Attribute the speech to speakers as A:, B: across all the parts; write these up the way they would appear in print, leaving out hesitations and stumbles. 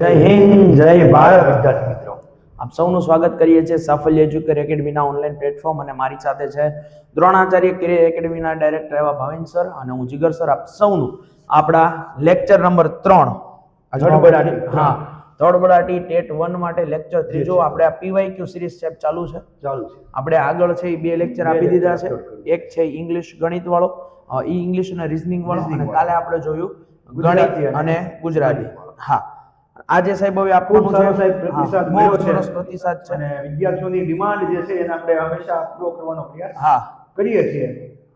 A: જય હિન્દ, જય ભારત વિદ્યાર્થી મિત્રો, આપ સૌનું સ્વાગત કરીએ છીએ સાફલ્ય એજ્યુકેર એકેડમીના ઓનલાઈન પ્લેટફોર્મ અને મારી સાથે છે દ્રોણાચાર્ય કેરિયર એકેડમીના ડાયરેક્ટર એવા ભાવિન સર અને હું જીગર સર. આપ સૌનું આપણા લેક્ચર નંબર 3 ધડબડાટી ટેટ 1 માટે લેક્ચર ત્રીજો આપણે આ પીવાયક્યુ સિરીઝ છે ચાલુ છે. આપણે આગળ છે એ બે લેક્ચર આપી દીધા છે. એક છે ઇંગ્લિશ ગણિત વાળો, ઇંગ્લિશ અને રીઝનિંગ વાળો, અને કાલે આપણે જોયું ગણિત અને ગુજરાતી. હા, આજે સાહેબ હવે આપવાનું છે સાહેબ પ્રતિસાદ મળ્યો છે, પ્રતિસાદ છે
B: અને વિદ્યાર્થીઓની ડિમાન્ડ જે છે એને આપણે હંમેશા પૂરો કરવાનો પ્રયાસ કરીએ છીએ.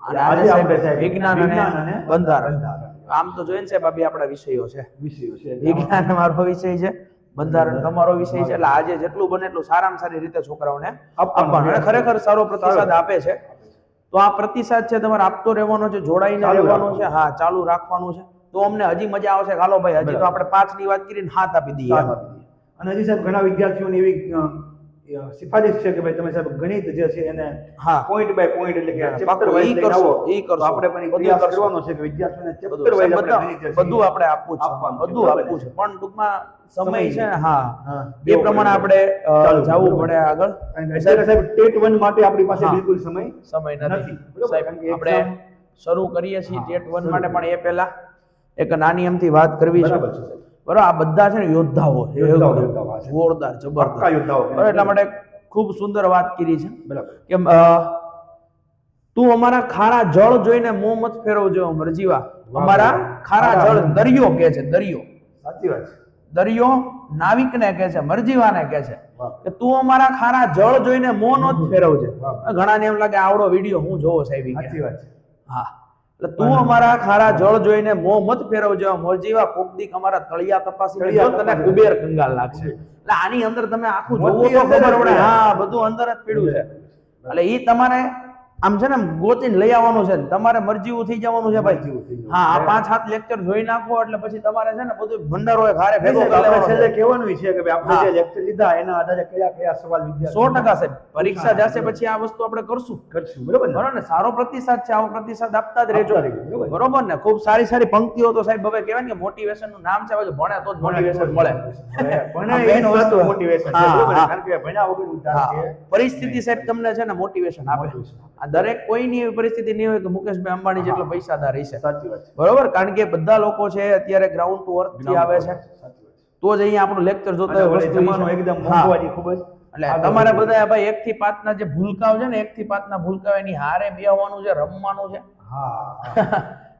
A: અને આજે સાહેબ વિજ્ઞાન અને બંધારણ. આમ તો જોઈએ ને સાહેબ આ બે આપણા વિષયો છે. વિજ્ઞાન મારો વિષય છે, બંધારણ તમારો વિષય છે, એટલે આજે જેટલું બને એટલું સારામાં સારી રીતે છોકરાઓને આપવાનું. અને ખરેખર સારો પ્રતિસાદ આપે છે, તો આ પ્રતિસાદ છે તમારે આપતો રહેવાનો છે, જોડાઈને રહેવાનું છે. હા, ચાલુ રાખવાનું છે, તો અમને હજી મજા આવશે. હાલો ભાઈ, હજી તો આપણે 5 ની વાત કરીને 7 આપી દઈએ.
B: અને હજી સાહેબ ઘણા વિદ્યાર્થીઓની એવી સિફારિશ છે કે ભાઈ તમે સાહેબ ગણિત જે છે એને પોઈન્ટ બાય પોઈન્ટ એટલે કે ચેપ્ટર વાઇઝ લઈને આવો. આપણે પણ પ્રયાસ કરવાનો છે કે વિદ્યાર્થીઓને ચેપ્ટર વાઇઝ
A: બધું આપણે આપવું છે, બધું આપવું છે, પણ ટૂંકમાં સમય છે ને, હા, એ પ્રમાણે આપણે જવું પડે આગળ.
B: સાહેબ ટેટ 1 માટે આપણી પાસે બિલકુલ સમય
A: નથી સાહેબ. આપણે શરૂ કરીએ છીએ ટેટ 1 માટે, પણ એ પહેલા એક નાની એમથી વાત કરવી છે. બરાબર, આ બધા છે ને યોદ્ધાઓ, જોરદાર જબરદસ્ત યોદ્ધાઓ. એટલા માટે ખૂબ સુંદર વાત કરી છે કે તું અમારા ખારા જળ જોઈને મોં મત ફેરવજો મરજીવા. અમારા ખારા જળ, દરિયો કે છે, દરિયો,
B: સાચી વાત છે,
A: દરિયો નાવિકને કહે છે, મરજીવાને કહે છે કે તું અમારા ખારા જળ જોઈને મોં ન ફેરવજે. ઘણાને એમ લાગે આવડો વિડીયો હું જોવો સાહેબ.
B: સાચી વાત છે.
A: હા, એટલે તું અમારા ખારા જળ જોઈને મોં મત ફેરવજો મોરજીવા. કોકદીક અમારા તળિયા તપાસી તને કુબેર કંગાલ લાગશે. એટલે આની અંદર તમે આખું જોવો તો ખબર પડે. હા, બધું અંદર જ પીડ્યું છે. એટલે ઈ તમારે આમ છે ને ગોતીને લઈ આવવાનું છે, તમારે મરજીવું થઈ જવાનું છે ભાઈ. હા, આ 5-7 લેક્ચર જોઈ નાખો એટલે પછી તમારે છે ને બધું ભંડારો ઘારે ભેગો કરી લેવાનો.
B: છેલ્લે કહેવાનું છે કે ભાઈ આપણે જે લેક્ચર લીધા એના આધારે કયા સવાલ વિદ્યાર્થી
A: 100% સાહેબ પરીક્ષા જશે પછી આ વસ્તુ આપણે કરશું.
B: બરોબર
A: ને? સારો પ્રતિસાદ છે, આવો પ્રતિસાદ આપતા જ રહેજો. બરોબર ને? ખૂબ સારી સારી પંક્તિઓ તો સાહેબ હવે કહેવાય ને મોટિવેશન નું નામ છે, ભણે તો જ મોટિવેશન મળે. પરિસ્થિતિ સાહેબ તમને છે ને મોટિવેશન આપે. આ દરેક કોઈની એવી પરિસ્થિતિ નહીં હોય કે મુકેશભાઈ અંબાણી જેટલો પૈસાદાર હશે. બરોબર? કારણ કે બધા લોકો છે અત્યારે ગ્રાઉન્ડ ટુ અર્થ થી આવે છે, તો જ અહીંયા આપણું લેક્ચર જોતા હોય. વસ્તુ
B: એકદમ મોંઘવારી ખૂબ જ.
A: એટલે તમારે બધા ભાઈ 1 થી 5 ના જે ભૂલકાઓ છે ને, 1 થી 5 ના ભૂલકાઓ એની હારે બેહવાનું છે, રમવાનું છે.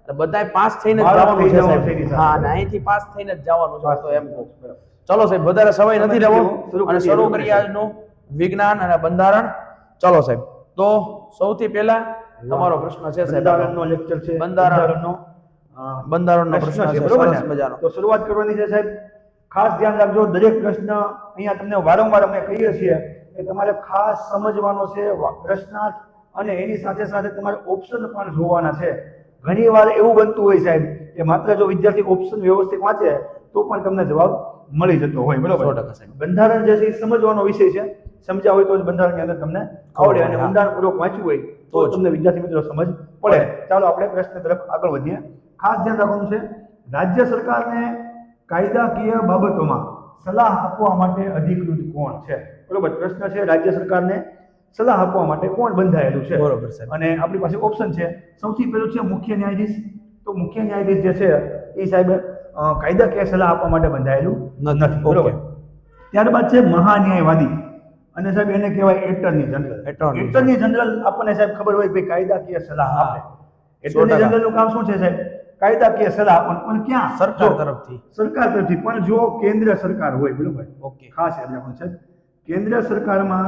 A: એટલે બધાય પાસ થઈને જ જવાનું છે સાહેબ. હા, અને અહીંથી પાસ થઈને જ જવાનું છે. તો એમ કહું. ચલો સાહેબ, વધારે સમય નથી લેવો અને શરૂ કરીએ આજનું વિજ્ઞાન અને બંધારણ. ચલો સાહેબ, તો સૌથી પહેલા તમારો પ્રશ્ન છે સાહેબ.
B: બંધારણનો લેક્ચર છે,
A: બંધારણનો પ્રશ્ન છે. સરસ મજાનો.
B: તો શરૂઆત કરવાની છે સાહેબ. ખાસ ધ્યાન રાખજો, દરેક પ્રશ્ન અહીંયા તમને વારંવાર અમે કહીએ છીએ કે તમારે ખાસ સમજવાનો છે પ્રશ્નાર્થ, અને એની સાથે સાથે તમારે ઓપ્શન પણ જોવાના છે. ઘણી વાર એવું બનતું હોય સાહેબ કે માત્ર જો વિદ્યાર્થી ઓપ્શન વ્યવસ્થિત વાંચે તો પણ તમને જવાબ મળી જતો હોય. બરોબર? બંધારણ જે છે એ સમજવાનો વિષય છે. સમજ્યા હોય તો જ બંધારણની અંદર તમને આવડે, અને ઊંડાણપૂર્વક વાંચવું હોય તો તમને વિદ્યાર્થી મિત્રો સમજ પડે. ચાલો આપણે પ્રશ્ન તરફ આગળ વધીએ. ખાસ ધ્યાન રાખવાનું છે, રાજ્ય સરકારને કાયદાકીય બાબતોમાં સલાહ આપવા માટે અધિકૃત કોણ છે? બરોબર, પ્રશ્ન છે રાજ્ય સરકારને સલાહ આપવા માટે કોણ બંધાયેલું છે?
A: બરોબર સાહેબ.
B: અને આપણી પાસે ઓપ્શન છે. સૌથી પહેલું છે મુખ્ય ન્યાયાધીશ. તો મુખ્ય ન્યાયાધીશ જે છે એ સાહેબ કાયદાકીય સલાહ આપવા માટે બંધાયેલું નથી. બરોબર. ત્યારબાદ છે મહાન્યાયવાદી, અને સાહેબ એને કહેવાય એટર્ની જનરલ. એટર્ની જનરલ આપણને સાહેબ ખબર હોય કે કાયદાકીય સલાહ આપે. એટર્ની જનરલ નું કામ શું છે સાહેબ? કાયદાકીય સલાહ પણ ક્યાં?
A: સરકાર તરફથી.
B: સરકાર તરફથી, પણ જો કેન્દ્ર સરકાર હોય. બરોબર? ઓકે, ખાસ યાદ રાખવાનું છે, કેન્દ્ર સરકારમાં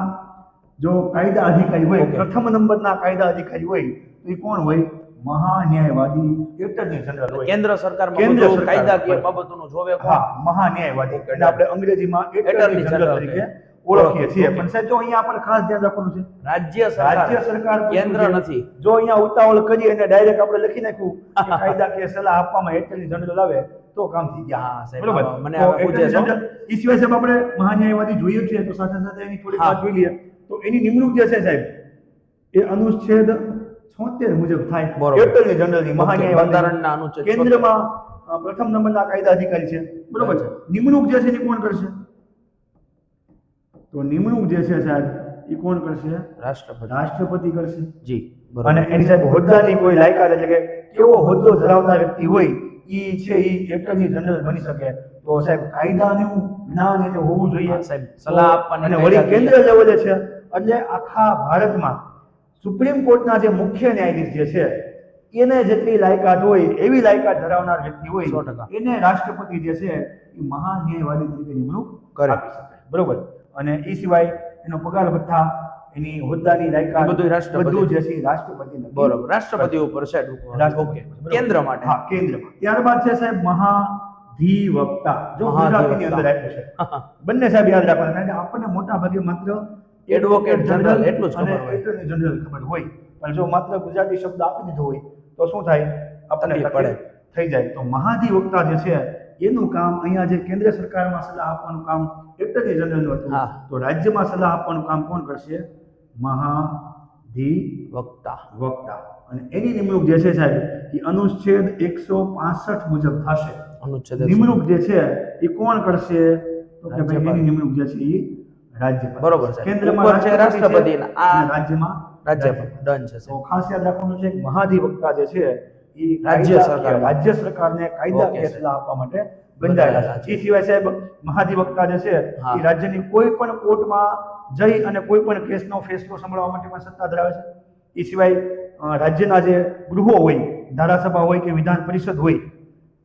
B: જો કાયદા અધિકારી હોય, પ્રથમ નંબરના કાયદા અધિકારી હોય તો એ કોણ હોય? મહાન્યાયવાદી એટર્ની જનરલ હોય.
A: કેન્દ્ર સરકારમાં કાયદાકીય બાબતોનું જોવે કોણ?
B: હા, મહાન્યાયવાદી. એટલે આપણે અંગ્રેજીમાં એટર્ની જનરલ તરીકે ઓળખીએ છીએ. પણ સાહેબ જો અહીંયા આપણે ખાસ ધ્યાન રાખવાનું છે, રાજ્ય સરકાર
A: કેન્દ્ર નથી.
B: જો અહીંયા ઉતાવળ કરી અને ડાયરેક્ટ આપણે લખી નાખ્યું કે કાયદાકીય સલાહ આપવામાં એટર્ની જનરલ આવે તો કામ થઈ ગયા. બરોબર? મને એ સિવાય સાહેબ આપણે મહાન્યાયવાદી જોઈએ છીએ, તો સાથે સાથે એની થોડી વાત જોઈ લઈએ. તો એની નિમણૂક જે છે સાહેબ એ અનુચ્છેદ 76 મુજબ થાય. એટર્ની જનરલની મહાન્યાયવાદી બંધારણના અનુચ્છેદ કેન્દ્રમાં પ્રથમ નંબરના કાયદા અધિકારી છે. બરોબર છે. નિમણૂક જે છે એ કોણ કરશે? તો નિમણૂક જે છે સાહેબ એ કોણ કરશે? રાષ્ટ્રપતિ કરશે.
A: જી
B: અને એની સાહેબ હોદ્દાની કોઈ લાયકાત એટલે કે કેવો હોદ્દો ધરાવતા વ્યક્તિ હોય ઈ છે ઈ એટર્ની જનરલ બની શકે. તો સાહેબ કાયદાનું જ્ઞાન એને હોવું જોઈએ
A: સાહેબ સલાહ આપવાની
B: અને વળી કેન્દ્ર લેવલે છે એટલે આખા ભારતમાં સુપ્રીમ કોર્ટના જે મુખ્ય ન્યાયાધીશ જે છે એને જેટલી લાયકાત હોય એવી લાયકાત ધરાવનાર વ્યક્તિ હોય
A: 100%.
B: એને રાષ્ટ્રપતિ જે છે એ મહાન્યાયવાદી તરીકે નિમણૂક
A: કરે.
B: આપી શકે. બરોબર. અને એ સિવાય એનો પગાર ભથ્થા, એની હોદ્દાની લાયકાત,
A: બધું રાષ્ટ્રપતિ.
B: બધું જે છે એ રાષ્ટ્રપતિ નક્કી
A: બરોબર, રાષ્ટ્રપતિ ઉપર છે ટૂંકમાં.
B: રાષ્ટ્રપતિ.
A: ઓકે.
B: બરોબર.
A: કેન્દ્ર માટે.
B: હા, કેન્દ્રમાં. ત્યારબાદ છે સાહેબ મહાધિવક્તા. જો ગુજરાતીની અંદર આપ્યું છે. બંને સાહેબ યાદ રાખવાના કારણ કે આપણને મોટા ભાગે માત્ર
A: એડવોકેટ જનરલ એટલું જ
B: અને
A: ખબર હોય.
B: એટર્ની જનરલ ખબર હોય, પણ જો માત્ર ગુજરાતી શબ્દ આપી દીધો હોય તો શું થાય? આપણને
A: તકલીફ
B: તકલીફ થઈ જાય. તો મહાધિવક્તા જે છે એનું કામ અહીંયા જે કેન્દ્ર સરકારમાં સલાહ આપવાનું કામ એટર્ની જનરલનું હતું,
A: હા.
B: તો રાજ્યમાં સલાહ આપવાનું કામ કોણ કરશે?
A: વક્તા.
B: વક્તા. અને એની નિમણૂક જે છે સાહેબ એ અનુચ્છેદ 165 મુજબ થશે.
A: અનુચ્છેદ
B: નિમણૂક જે છે એ કોણ કરશે? તો કે ભાઈ
A: રાજ્યપાલ.
B: એની નિમણૂક જે છે એ રાજ્યપાલ.
A: બરોબર છે.
B: કેન્દ્રમાં
A: ઉપર છે રાષ્ટ્રપતિ
B: છે
A: અને આ
B: અને રાજ્યમાં
A: રાજ્યપાલ. ડન છે
B: તો
A: સાહેબ.
B: ખાસ યાદ રાખવાનું છે કે મહાધિવક્તા જે છે એ
A: રાજ્ય સરકાર.
B: રાજ્ય સરકારને કાયદાકીય
A: ઓકે.
B: સલાહ આપવા માટે બંધાયેલા છે. એ સિવાય સાહેબ મહાધિવક્તા જે છે
A: હા.
B: એ રાજ્યની કોઈ પણ કોર્ટમાં જઈ અને કોઈ પણ કેસનો ફેસલો સંભળાવવા માટે પણ સત્તા ધરાવે છે. એ સિવાય રાજ્યના જે ગૃહો હોય, ધારાસભા હોય કે વિધાન પરિષદ હોય,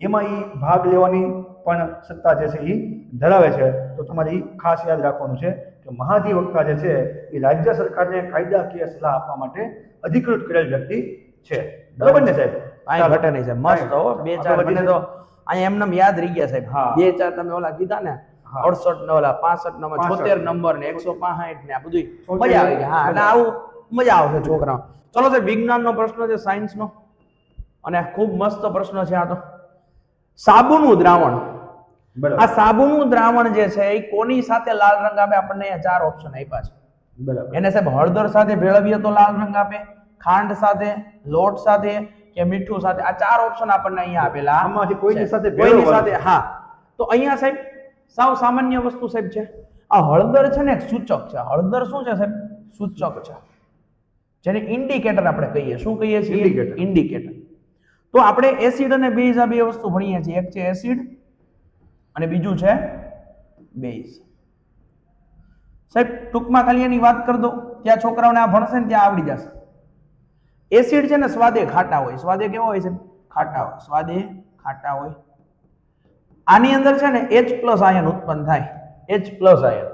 B: એમાં એ ભાગ લેવાની પણ સત્તા જે છે એ ધરાવે છે. તો તમારે એ ખાસ યાદ રાખવાનું છે કે મહાધિવક્તા જે છે એ રાજ્ય સરકારને કાયદાકીય સલાહ આપવા માટે અધિકૃત કરેલ વ્યક્તિ છે. બરાબર ને સાહેબ?
A: કાંઈ ઘટે નહીં સાહેબ. મસ્ત હો. બે ચાર
B: આપણે
A: મને તો અહીંયા એમને યાદ રહી ગયા સાહેબ.
B: હા.
A: બે ચાર તમે ઓલા કીધા ને
B: હા.
A: 68 ને ઓલા 65 ને 76 નંબર ને 165 ને આ બધું મજા આવી ગઈ. હા, એટલે આવું મજા આવશે છોકરાઓ. ચલો સાહેબ, વિજ્ઞાનનો પ્રશ્ન છે, સાયન્સનો, અને ખૂબ મસ્ત પ્રશ્ન છે આ તો. સાબુનું દ્રાવણ.
B: બરાબર.
A: આ સાબુનું દ્રાવણ જે છે એ કોની સાથે લાલ રંગ આપે? આપણને અહીંયા ચાર ઓપ્શન આપ્યા છે.
B: બરાબર.
A: એને સાહેબ હળદર સાથે ભેળવીએ તો લાલ રંગ આપે, ખાંડ સાથે, લોટ સાથે કે મીઠું સાથે. આ ચાર ઓપ્શન આપણને અહીંયા આપેલા
B: આમાંથી કોઈની
A: છે.
B: સાથે
A: કોઈની
B: ભેળવવાનું.
A: સાથે. હા, તો અહીંયા સાહેબ સાવ સામાન્ય વસ્તુ સાહેબ છે. આ હળદર છે ને એક સૂચક છે. હળદર શું છે સાહેબ? સૂચક છે, જેને ઇન્ડિકેટર આપણે કહીએ. શું કહીએ છીએ?
B: Indicator.
A: ઇન્ડિકેટર. તો આપણે એસિડ અને બેઝ આ બે વસ્તુ ભણીએ છીએ. એક છે એસિડ અને બીજું છે બેઝ. સાહેબ ટૂંકમાં ખાલી એની વાત કરી દો, ત્યાં છોકરાઓને આ ભણશે ને ત્યાં આવડી જશે. એસિડ છે ને સ્વાદે ખાટા હોય. સ્વાદે કેવો હોય છે? ખાટા હોય. સ્વાદે ખાટા હોય. આની અંદર છે ને H+ આયન ઉત્પન્ન થાય. H+ ion.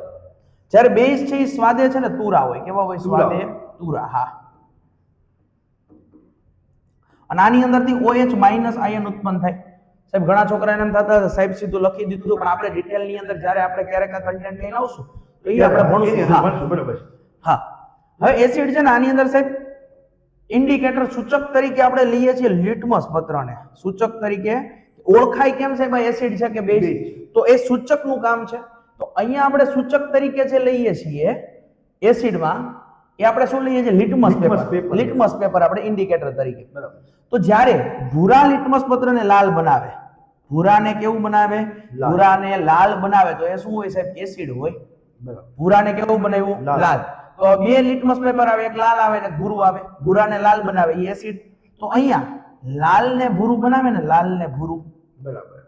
A: જ્યારે બેઝ છે એ સ્વાદે છે ને તુરા હોય. કેવા હોય? સ્વાદે તુરા. હા. અને આની અંદરથી OH- આયન ઉત્પન્ન થાય. સાહેબ ઘણા છોકરાને એમ થતા સાહેબ સીધું લખી દીધું, પણ આપણે ડિટેલની અંદર જ્યારે આપણે ક્યારેક આ કન્ટેન્ટ લઈને આવશું તો એ આપણે ભણશું. હા.
B: ભણશું. બરાબર.
A: હા. હવે એસિડ છે ને આની અંદર સાહેબ ઇન્ડિકેટર સૂચક તરીકે આપણે લઈએ છીએ લિટમસ પત્રને. સૂચક તરીકે ઓળખાય કેમ છે ભાઈ એસિડ છે કે બેઝ? તો એ સૂચકનું કામ છે. તો અહીંયા આપણે સૂચક તરીકે જે લઈએ છીએ એસિડમાં, એ આપણે શું લઈએ છીએ? Litmus paper. લિટમસ પેપર આપણે ઇન્ડિકેટર તરીકે.
B: બરાબર.
A: તો જ્યારે ભૂરા લિટમસ પત્રને લાલ બનાવે, ભૂરાને કેવું બનાવે?
B: લાલ.
A: ભૂરાને લાલ બનાવે તો એ શું હોય સાહેબ? એસિડ હોય.
B: બરાબર.
A: ભૂરાને કેવું બનાવ્યું?
B: લાલ.
A: લાલ. તો બે લિટમસ પેપર આવે, એક લાલ આવે ને ભૂરું આવે. ભૂરાને લાલ બનાવે એ એસિડ. તો અહીંયા લાલ ને ભૂરું બનાવે ને, લાલ ને ભૂરું,
B: બરાબર.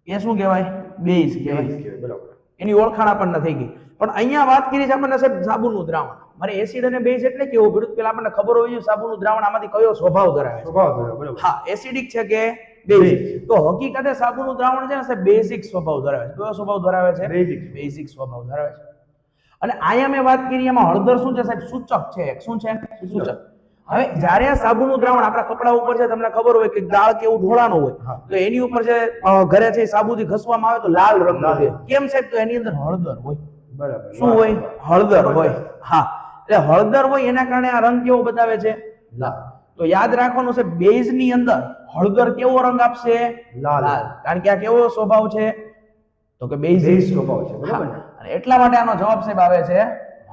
A: એ શું કહેવાય? બેઝ કહેવાય.
B: કહેવાય. બરાબર.
A: એની ઓળખાણ આપણને થઈ ગઈ. પણ અહીંયા વાત કરી છે આપણને સાહેબ સાબુનું દ્રાવણ. મારે એસિડ અને બેઝ એટલે કેવું પડ્યું? પેલા આપણને ખબર હોવી જોઈએ સાબુનું દ્રાવણ આમાંથી કયો સ્વભાવ ધરાવે છે.
B: સ્વભાવ ધરાવે. બરાબર.
A: હા, એસિડિક છે કે બેઝિક? તો હકીકતે સાબુનું દ્રાવણ છે ને સાહેબ બેઝિક સ્વભાવ ધરાવે છે. કયો સ્વભાવ ધરાવે છે?
B: Basic.
A: બેઝિક સ્વભાવ ધરાવે છે. અને અહીંયા મેં વાત કરી એમાં હળદર શું છે સાહેબ? સૂચક છે. એક શું છે? સૂચક. હવે જ્યારે આ સાબુનું દ્રાવણ આપણા કપડા ઉપર છે, તમને ખબર હોય કે દાળ કેવું ઢોળાનું હોય,
B: હા.
A: તો એની ઉપર છે ઘરે છે સાબુથી ઘસવામાં આવે તો લાલ રંગ
B: લાલ.
A: હોય. કેમ સાહેબ? તો એની અંદર હળદર હોય.
B: બરાબર.
A: શું હોય? હળદર હોય. હા, એટલે હળદર હોય એના કારણે આ રંગ કેવો બતાવે છે?
B: લાલ.
A: તો યાદ રાખવાનું છે બેઝ ની અંદર હળદર કેવો રંગ આપશે?
B: લાલ.
A: કારણ કે આ કેવો સ્વભાવ છે? તો કે બેઝિક
B: બેઝ સ્વભાવ છે. બરાબર ને?
A: અને એટલા માટે આનો જવાબ સાહેબ આવે છે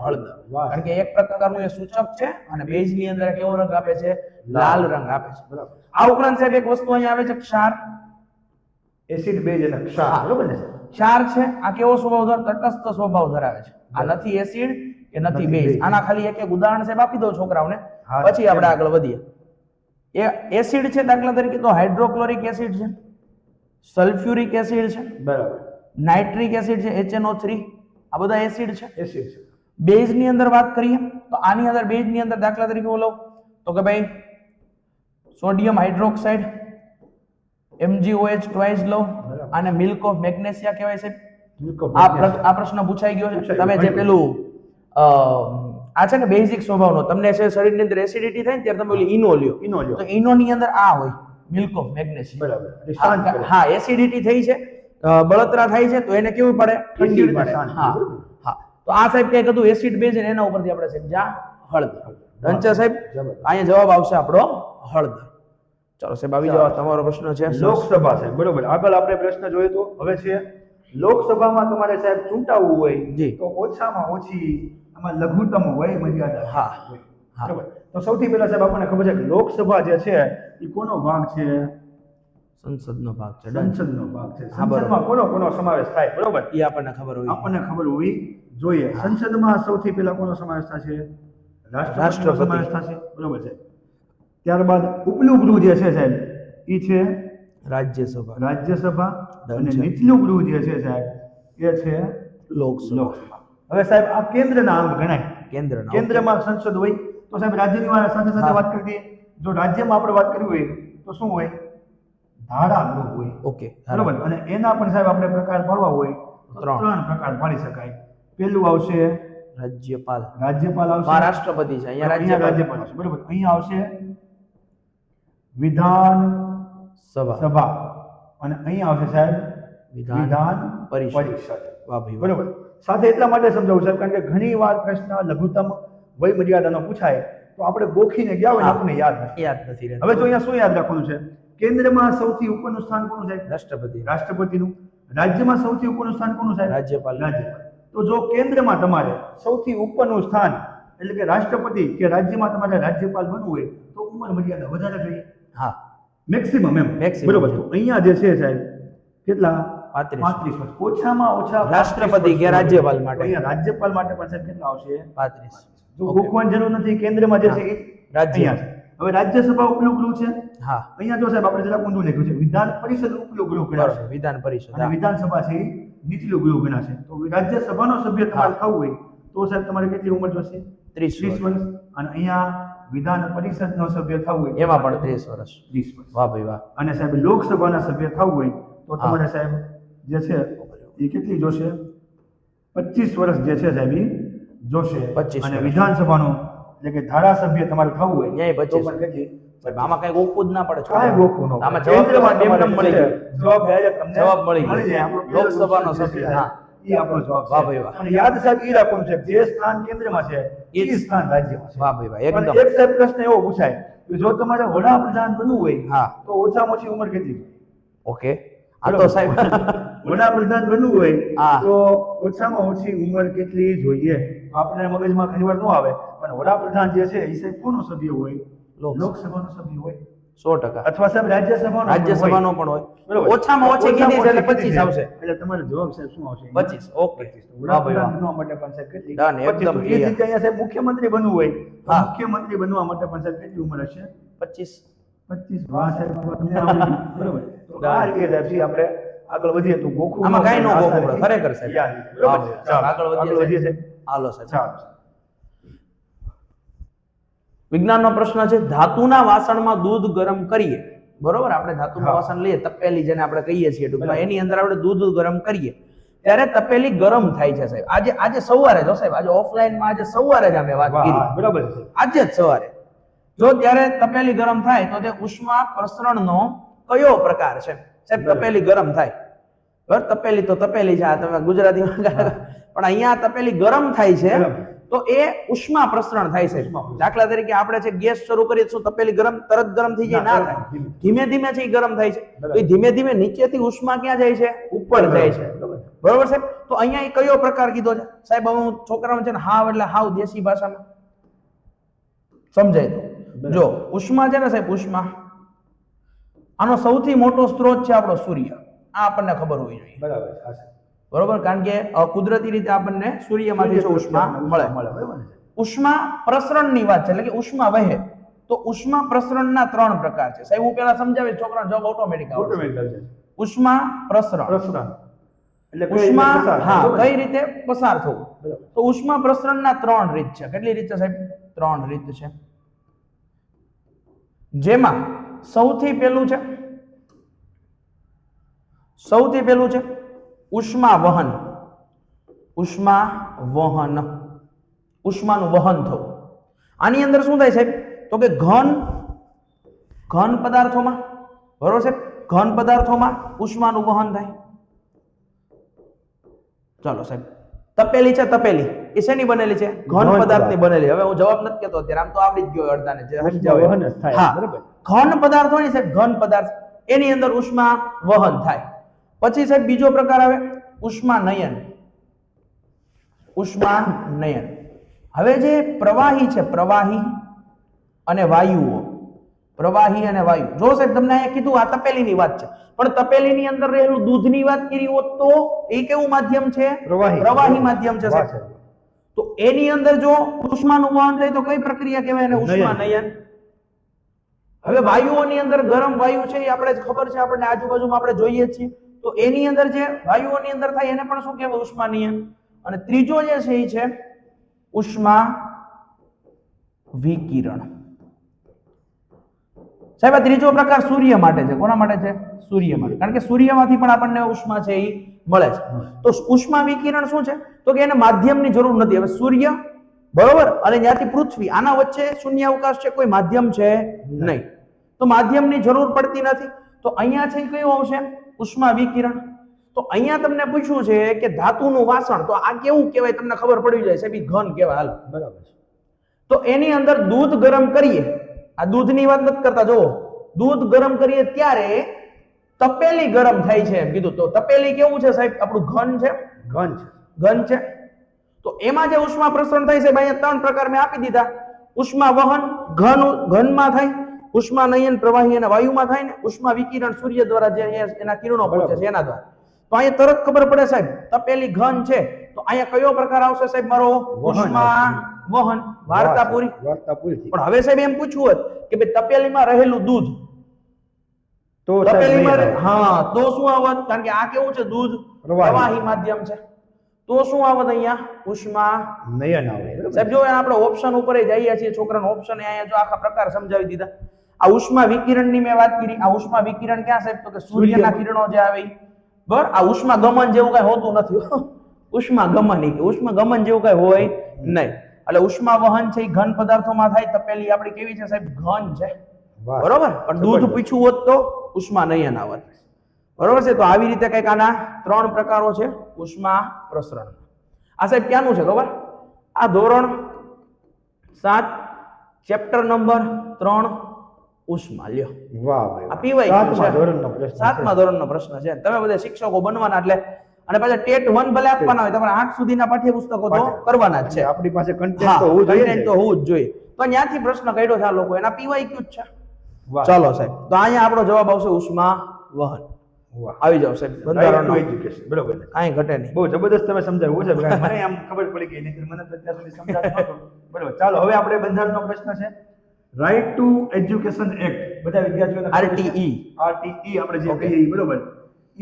A: હળદર.
B: વાહ.
A: કારણ કે એક પ્રકારનું એ સૂચક છે અને બેઝ ની અંદર કેવો રંગ આપે છે? લાલ રંગ આપે છે.
B: બરાબર.
A: આ ઉપરાંત સાહેબ એક વસ્તુ અહીંયા આવે છે ક્ષાર.
B: એસિડ બેઝ અને ક્ષાર બરોબર ને સાહેબ?
A: ક્ષાર છે આ કેવો સ્વભાવ ધરાવે? તટસ્થ સ્વભાવ ધરાવે છે. આ નથી એસિડ કે નથી બેઝ. આના ખાલી એક ઉદાહરણ સાહેબ આપી દો છોકરાઓને,
B: હા,
A: પછી આપણે આગળ વધીએ. એ એસિડ છે દાખલા તરીકે તો હાઇડ્રોક્લોરિક એસિડ છે, સલ્ફ્યુરિક એસિડ છે,
B: બરાબર,
A: નાઇટ્રિક એસિડ છે, HNO3, આ બધા એસિડ છે.
B: એસિડ છે.
A: બેઝ ની અંદર વાત કરીએ તો આની અંદર બેઝ ની અંદર દાખલા તરીકે હું લઉં તો કે ભાઈ સોડિયમ હાઇડ્રોક્સાઇડ MgOH ટ્વાઇસ લઉં, આને મિલ્ક ઓફ મેગ્નેશિયા કહેવાય છે. આ પ્રશ્ન પૂછાઈ ગયો છે. તમે જે પેલું આ છે ને બેઝિક સ્વભાવનો, તમને છે શરીરની અંદર એસિડિટી થાય ને ત્યારે તમે ઓલી ઈનો લ્યો,
B: ઈનો લ્યો.
A: તો ઈનો ની અંદર આ હોય મિલ્ક ઓફ મેગ્નેશિયા.
B: બરાબર, એટલે શાંત કરે.
A: હા, એસિડિટી થઈ છે, બળતરા થાય છે, તો એને કેવું પડે? ઠંડી પડે.
B: શાંત.
A: હા હા, તો આ સાહેબ કઈ હતું એસિડ બેઝ, એના ઉપરથી આપણે સમજ્યા હળદર. ડન છે સાહેબ? અહીંયા જવાબ આવશે આપણો હળદર. ચાલો સાહેબ આવી જાવ, તમારો પ્રશ્ન છે.
B: લોકસભા છે બરોબર. આગળ આપણે પ્રશ્ન જોઈએ તો હવે છે લોકસભામાં તમારે સાહેબ ચૂંટાવવું હોય
A: જી.
B: તો ઓછામાં ઓછી આમાં લઘુત્તમ વય મર્યાદા
A: હા.
B: હોય.
A: હા.
B: બરોબર. તો સૌથી પહેલા સાહેબ આપણને ખબર છે કે લોકસભા જે છે એ કોનો ભાગ છે?
A: સંસદનો ભાગ છે. ડન.
B: સંસદનો ભાગ છે.
A: હા, બરોબર.
B: સંસદમાં કોનો સમાવેશ થાય? બરોબર,
A: એ આપણને ખબર હોય.
B: આપણને ખબર હોવી જોઈએ. સંસદમાં સૌથી પહેલા કોનો સમાવેશ થશે? રાષ્ટ્રપતિનો સમાવેશ થશે. બરોબર છે. ત્યારબાદ ઉપલું ગૃહ જે છે સાહેબ એ છે
A: રાજ્યસભા.
B: રાજ્યસભા,
A: ડન
B: અને
A: છે.
B: નીચલું ગૃહ જે છે સાહેબ એ છે
A: લોકસભા.
B: લોકસભા. હવે સાહેબ આ કેન્દ્રના અંગ ગણાય.
A: કેન્દ્રના.
B: કેન્દ્રમાં સંસદ હોય તો સાહેબ રાજ્યની સાથે સાથે
A: હા.
B: વાત કરી દઈએ. જો રાજ્યમાં આપણે વાત કરવી હોય તો શું હોય? ધારાગૃહ હોય.
A: ઓકે.
B: બરોબર. અને એના પણ સાહેબ આપણે પ્રકાર પાડવા હોય તો
A: ત્રણ.
B: 3 પ્રકાર પાડી શકાય. પેલું આવશે
A: રાજ્યપાલ.
B: રાજ્યપાલ આવશે.
A: મહારાષ્ટ્રપતિ છે, અહીંયા
B: અહીંયા
A: રાજ્યપાલ.
B: રાજ્યપાલ આવશે. બરોબર. અહીંયા આવશે વિધાન
A: સભા.
B: સભા, અને અહીંયા આવશે સાહેબ
A: વિધાન
B: વિધાન
A: પરિષદ.
B: પરિષદ.
A: વાહ ભાઈ વાહ.
B: બરોબર. સાથે એટલા માટે સમજાવું સાહેબ કારણ કે ઘણી વાર પ્રશ્ન લઘુત્તમ વય મર્યાદાનો પૂછાય તો આપણે ગોખીને ગયા હોય ને
A: હા.
B: આપણને યાદ નથી.
A: યાદ નથી રહેતું.
B: હવે જો અહીંયા શું યાદ રાખવાનું છે? કેન્દ્રમાં સૌથી ઉપરનું સ્થાન કોનું સાહેબ?
A: રાષ્ટ્રપતિ.
B: રાષ્ટ્રપતિનું. રાજ્યમાં સૌથી ઉપરનું સ્થાન કોનું સાહેબ?
A: રાજ્યપાલ.
B: રાજ્યપાલ. તો જો કેન્દ્રમાં તમારે સૌથી ઉપરનું સ્થાન એટલે કે રાષ્ટ્રપતિ કે રાજ્યમાં તમારે રાજ્યપાલ બનવું હોય તો ઉંમર મર્યાદા વધારે જોઈએ.
A: હા.
B: મેક્સિમમ એમ.
A: Maximum.
B: બરોબર. તો અહીંયા જે છે સાહેબ કેટલા?
A: 35.
B: 35 વર્ષ. ઓછામાં ઓછા 35
A: રાષ્ટ્રપતિ કે
B: વર્ષ.
A: રાજ્યપાલ માટે?
B: તો અહીંયા રાજ્યપાલ માટે પણ સાહેબ કેટલા આવશે?
A: 35.
B: જો
A: Okay.
B: ગોખવાની જરૂર નથી. કેન્દ્રમાં જે છે એ
A: રાજ્ય.
B: અહીંયા છે. હવે રાજ્યસભા ઉપલું ગૃહ છે.
A: હા.
B: અહીંયા જો સાહેબ આપણે જરાક ઊંધું લખ્યું છે વિધાન પરિષદ ઉપલું ગૃહ ગણાશે
A: બરાબર. વિધાન પરિષદ.
B: અને
A: હા.
B: વિધાનસભા છે એ નીચલું ગૃહ ગણાશે. તો રાજ્યસભાનો સભ્ય તમારે થવું હોય તો સાહેબ તમારે કેટલી ઉંમર જોશે?
A: 30
B: વર્ષ. અને અહીંયા વિધાન પરિષદનો સભ્ય થવું હોય
A: એમાં પણ 30 વર્ષ.
B: 30 વર્ષ.
A: વાહ ભાઈ વાહ.
B: અને સાહેબ લોકસભાના સભ્ય થવું હોય તો
A: હા.
B: તમારે સાહેબ જે છે એ કેટલી જોશે? 25 વર્ષ જે છે સાહેબ એ જોશે.
A: 25
B: અને
A: વર્ષ.
B: વિધાનસભાનું એટલે કે ધારાસભ્ય તમારે થવું હોય
A: ન્યાય 25
B: તો પણ કેટલી?
A: સાહેબ, આમાં કઈ ગોખવું જ ના પડે.
B: કાંઈ ગોખવું ન પડે.
A: આમાં જવાબ
B: કેન્દ્રમાં
A: તમારે
B: તમારે
A: એમનેમ મળી
B: છે.
A: ગયો.
B: જવાબ direct તમને
A: જવાબ મળી ગયો.
B: જાય. આપણો પહેલો
A: લોકસભાનો
B: question જે
A: સભ્ય.
B: છે,
A: હા.
B: એ આપણો જવાબ
A: વાહ
B: છે.
A: ભાઈ વાહ.
B: અને યાદ સાહેબ એ રાખવાનું છે જે સ્થાન કેન્દ્રમાં છે
A: એ
B: એ સ્થાન રાજ્યમાં છે.
A: વાહ ભાઈ વાહ.
B: પણ
A: એકદમ.
B: એક સાહેબ પ્રશ્ન એવો પૂછાય કે જો તમારે વડાપ્રધાન બનવું હોય
A: હા.
B: તો ઓછામાં ઓછી ઉંમર કેટલી?
A: ઓકે. આ તો સાહેબ
B: વડાપ્રધાન બનવું હોય
A: હા.
B: તો ઓછામાં ઓછી ઉંમર કેટલી જોઈએ? આપણે મગજમાં ઘણી વાર ન આવે પણ વડાપ્રધાન જે છે એ સાહેબ કોનો સભ્ય હોય? લોકસભાનો સભ્ય હોય
A: 100%.
B: અથવા સાહેબ રાજ્યસભાનો
A: રાજ્યસભાનો પણ હોય.
B: બરોબર.
A: ઓછામાં ઓછી કીધી છે એટલે 25 આવશે.
B: એટલે તમારો જવાબ સાહેબ શું આવશે?
A: 25. ઓકે. વાહ ભાઈ
B: વડાપ્રધાન
A: વાહ.
B: બનવા માટે પણ સાહેબ કેટલી?
A: Done,
B: 25.
A: એકદમ
B: તો એ જ
A: clear.
B: રીતે અહીંયા સાહેબ મુખ્યમંત્રી બનવું હોય તો
A: હા.
B: મુખ્યમંત્રી બનવા માટે પણ સાહેબ કેટલી ઉંમર હશે?
A: 25.
B: 25. વાહ સાહેબ, તમને આવડી ગયું. બરોબર. તો આ રીતે સાહેબ છે આપણે આગળ વધીએ તો ગોખવું
A: આમાં કાંઈ ન
B: આસાન
A: ગોખવું પડે,
B: છે.
A: ખરેખર સાહેબ.
B: યાદ છે. બરોબર છે. ચાલો,
A: આગળ વધીએ
B: આગળ વધીએ
A: સાહેબ.
B: સાહેબ.
A: હાલો સાહેબ.
B: ચાલો.
A: વિજ્ઞાનનો પ્રશ્ન છે ધાતુના વાસણમાં દૂધ ગરમ કરીએ. બરોબર, આપણે ધાતુનું
B: હા.
A: વાસણ લઈએ, તપેલી જેને આપણે કહીએ છીએ ટૂંકમાં, એની અંદર આપણે દૂધ ગરમ કરીએ ત્યારે તપેલી ગરમ થાય છે સાહેબ. આજે સવારે જો સાહેબ, આજે ઓફલાઈનમાં આજે સવારે જ અમે વાત
B: વાહ,
A: કરી.
B: બરાબર છે.
A: આજે જ સવારે જો ત્યારે તપેલી ગરમ થાય તો તે ઉષ્મા પ્રસરણનો કયો પ્રકાર છે સાહેબ? તપેલી ગરમ થાય, બરાબર, તપેલી તો તપેલી છે, આ તમે ગુજરાતીમાં પણ અહીંયા તપેલી ગરમ થાય છે
B: ગરમ.
A: તો એ ઉષ્મા પ્રસરણ થાય છે.
B: ઉષ્મા પ્રસરણ.
A: દાખલા તરીકે આપણે છે ગેસ શરૂ કરીએ તો તપેલી ગરમ તરત ગરમ થઈ જાય? ના થાય. ધીમે ધીમે છે એ ગરમ થાય છે. તો એ ધીમે ધીમે નીચેથી ઉષ્મા ક્યાં જાય છે? ઉપર જાય છે.
B: બરાબર.
A: બરોબર સાહેબ? તો અહીંયા એ કયો પ્રકાર કીધો છે સાહેબ? હવે હું છોકરાઓને છે ને હાવ એટલે હાવ દેશી ભાષામાં સમજાય તો જો ઉષ્મા છે ને સાહેબ, ઉષ્મા આનો સૌથી મોટો સ્ત્રોત છે આપણો સૂર્ય. આ આપણને ખબર હોવી જોઈએ.
B: બરાબર છે, હા સર.
A: બરોબર, કારણ કે કુદરતી રીતે આપણને સૂર્યમાંથી જો ઉષ્મા મળે.
B: બરાબર છે.
A: ઉષ્મા પ્રસરણની વાત છે, એટલે કે ઉષ્મા વહે. તો ઉષ્મા પ્રસરણના 3 પ્રકાર છે. સાહેબ હું પહેલા સમજાવીશ, છોકરાનો જવાબ ઓટોમેટિક આવશે.
B: ઓટોમેટિક છે.
A: ઉષ્મા પ્રસરણ.
B: પ્રસરણ એટલે કઈ
A: ઉષ્મા
B: રીતે પસાર
A: હા
B: થવું?
A: કઈ રીતે પસાર થવું.
B: બરાબર.
A: તો ઉષ્મા પ્રસરણના 3 રીત છે. કેટલી રીત છે સાહેબ? 3 રીત છે. જેમાં સૌથી પહેલું છે ઉષ્મા વહન. ઉષ્મા વહન, ઉષ્માનું વહન થવું. આની અંદર શું થાય સાહેબ? તો કે ઘન પદાર્થોમાં, બરોબર છે, ઘન પદાર્થોમાં ઉષ્માનું વહન થાય. ચાલો સાહેબ, તપેલી છે, તપેલી એ શેની બનેલી છે? ઘન પદાર્થની બનેલી. હવે હું જવાબ નથી કહેતો અત્યારે, આમ તો આવડી જ ગયો અડધાને જે સમજાવે.
B: વહન જ થાય,
A: હા,
B: બરાબર.
A: ઘન પદાર્થો ની સાહેબ, ઘન પદાર્થ એની અંદર ઉષ્મા વહન થાય. પછી સાહેબ બીજો પ્રકાર આવે ઉષ્મા નયન. ઉષ્મા નયન. હવે જે પ્રવાહી છે, પ્રવાહી અને વાયુઓ, પ્રવાહી અને વાયુ. જો સાહેબ તમને અહીંયા કીધું આ તપેલીની વાત છે, પણ તપેલીની અંદર રહેલું દૂધની વાત કરી હોત તો એ કેવું માધ્યમ છે? પ્રવાહી માધ્યમ છે સાહેબ. તો એની અંદર જો ઉષ્માનું વહન થાય તો કઈ પ્રક્રિયા કહેવાય એને? ઉષ્મા નયન. હવે વાયુઓની અંદર ગરમ વાયુ છે, એ આપણે ખબર છે, આપણને આજુબાજુમાં આપણે જોઈએ છીએ. તો એની અંદર જે વાયુઓની અંદર થાય એને પણ શું કહેવાય? ઉષ્મા નયન. અને ત્રીજો જે છે એ છે ઉષ્મા વિકિરણ. સાહેબ આ ત્રીજો પ્રકાર સૂર્ય માટે છે. કોના માટે છે? સૂર્ય માટે. કારણ કે સૂર્યમાંથી પણ આપણને ઉષ્મા છે એ મળે છે. તો ઉષ્મા વિકિરણ શું છે? તો કે એને માધ્યમની જરૂર નથી. હવે સૂર્ય બરોબર અને ત્યાંથી પૃથ્વી, આના વચ્ચે શૂન્યાવકાશ છે, કોઈ માધ્યમ છે નહીં. તો માધ્યમની જરૂર પડતી નથી. તો અહીંયા છે કયું આવશે? ઉષ્મા વિકિરણ. તો અહીંયા તમને પૂછ્યું છે કે ધાતુનું વાસણ, તો આ કેવું કહેવાય? તમને ખબર પડી જાય સાહેબ, ઘન કહેવાય. હાલ
B: બરાબર છે.
A: તો એની અંદર દૂધ ગરમ કરીએ, આ દૂધની વાત નથી કરતા, જો દૂધ ગરમ કરીએ ત્યારે તપેલી ગરમ થાય છે એમ કીધું. તો તપેલી કેવું છે સાહેબ? આપણું ઘન છે. ઘન છે. તો એમાં જે ઉષ્મા પ્રસરણ થાય છે, અહીંયા 3 પ્રકાર મેં આપી દીધા. ઉષ્મા વહન ઘનમાં થાય, ઉષ્મા નયન પ્રવાહી અને વાયુમાં થાય, ને ઉષ્મા વિકિરણ સૂર્ય દ્વારા જે એના કિરણો પહોંચે છે એના દ્વારા. તો અહીંયા તરત ખબર પડે સાહેબ, તપેલી ઘન છે તો અહીંયા કયો પ્રકાર આવશે સાહેબ? મારો ઉષ્મા વહન. વાર્તા પૂરી. પણ હવે સાહેબ એમ પૂછવું હોત કે ભાઈ તપેલીમાં રહેલું દૂધ,
B: તો
A: તપેલીમાં હા તો શું આવત? કારણ કે આ કેવું છે? દૂધ પ્રવાહી માધ્યમ છે. તો શું આવત અહીંયા? ઉષ્મા
B: નયન આવે.
A: સાહેબ જો આપણે ઓપ્શન ઉપર જઈએ છીએ, છોકરાનો ઓપ્શન અહીંયા જો આખા પ્રકાર સમજાવી દીધા. આ ઉષ્મા વિકિરણની મેં વાત કરી. આ ઉષ્મા વિકિરણ ક્યાં સાહેબ? તો કે સૂર્યના કિરણો જે આવે બરાબર. આ ઉષ્મા ગમન જેવું કઈ હોતું નથી. ઉષ્મા ગમન જેવું કઈ હોય નહીં. એટલે ઉષ્મા વહન છે એ ઘન પદાર્થોમાં થાય. તપેલી આપણી કેવી છે સાહેબ? ઘન છે. બરોબર. પણ દૂધ પૂછ્યું હોત તો ઉષ્મા નયન આવત. બરોબર છે. તો આવી રીતે કઈક આના 3 પ્રકારો છે ઉષ્મા પ્રસરણ. આ સાહેબ ક્યાંનું છે ખબર? આ ધોરણ 7 ચેપ્ટર નંબર 3 ઉષ્મા. લ્યો
B: વાહ
A: આ પીવાય
B: 7મા ધોરણનો પ્રશ્ન.
A: 7મા ધોરણનો પ્રશ્ન છે. તમે બધા શિક્ષકો બનવાના એટલે અને પાછા ટેટ 1 ભલે આપવાના હોય, તમારે 8 સુધીના પાઠ્યપુસ્તકો તો કરવાના જ છે.
B: આપણી પાસે કન્ટેન્ટ તો હોવું જોઈએ.
A: કન્ટેન્ટ તો હોવું જ જોઈએ. તો ત્યાંથી પ્રશ્ન કાઢ્યો છે આ લોકો, એના પીવાય ક્યુ જ છે. ચાલો સાહેબ, તો અહીંયા આપણો જવાબ આવશે ઉષ્મા વહન. આવી જાવ સાહેબ. બંધારણનો
B: એજ્યુકેશન. બરોબર.
A: કાંઈ ઘટે નહીં.
B: બહુ જબરદસ્ત તમે સમજાવ્યું છે. મને આમ ખબર પડી ગઈ, નહીં મને તો અત્યાર સુધી સમજાતું નહોતું. બરોબર. ચાલો હવે આપણે બંધારણનો પ્રશ્ન છે રાઈટ ટુ એજ્યુકેશન એક્ટ. બધા વિદ્યાર્થીઓને
A: RTE
B: આપણે જે કહીએ બરોબર,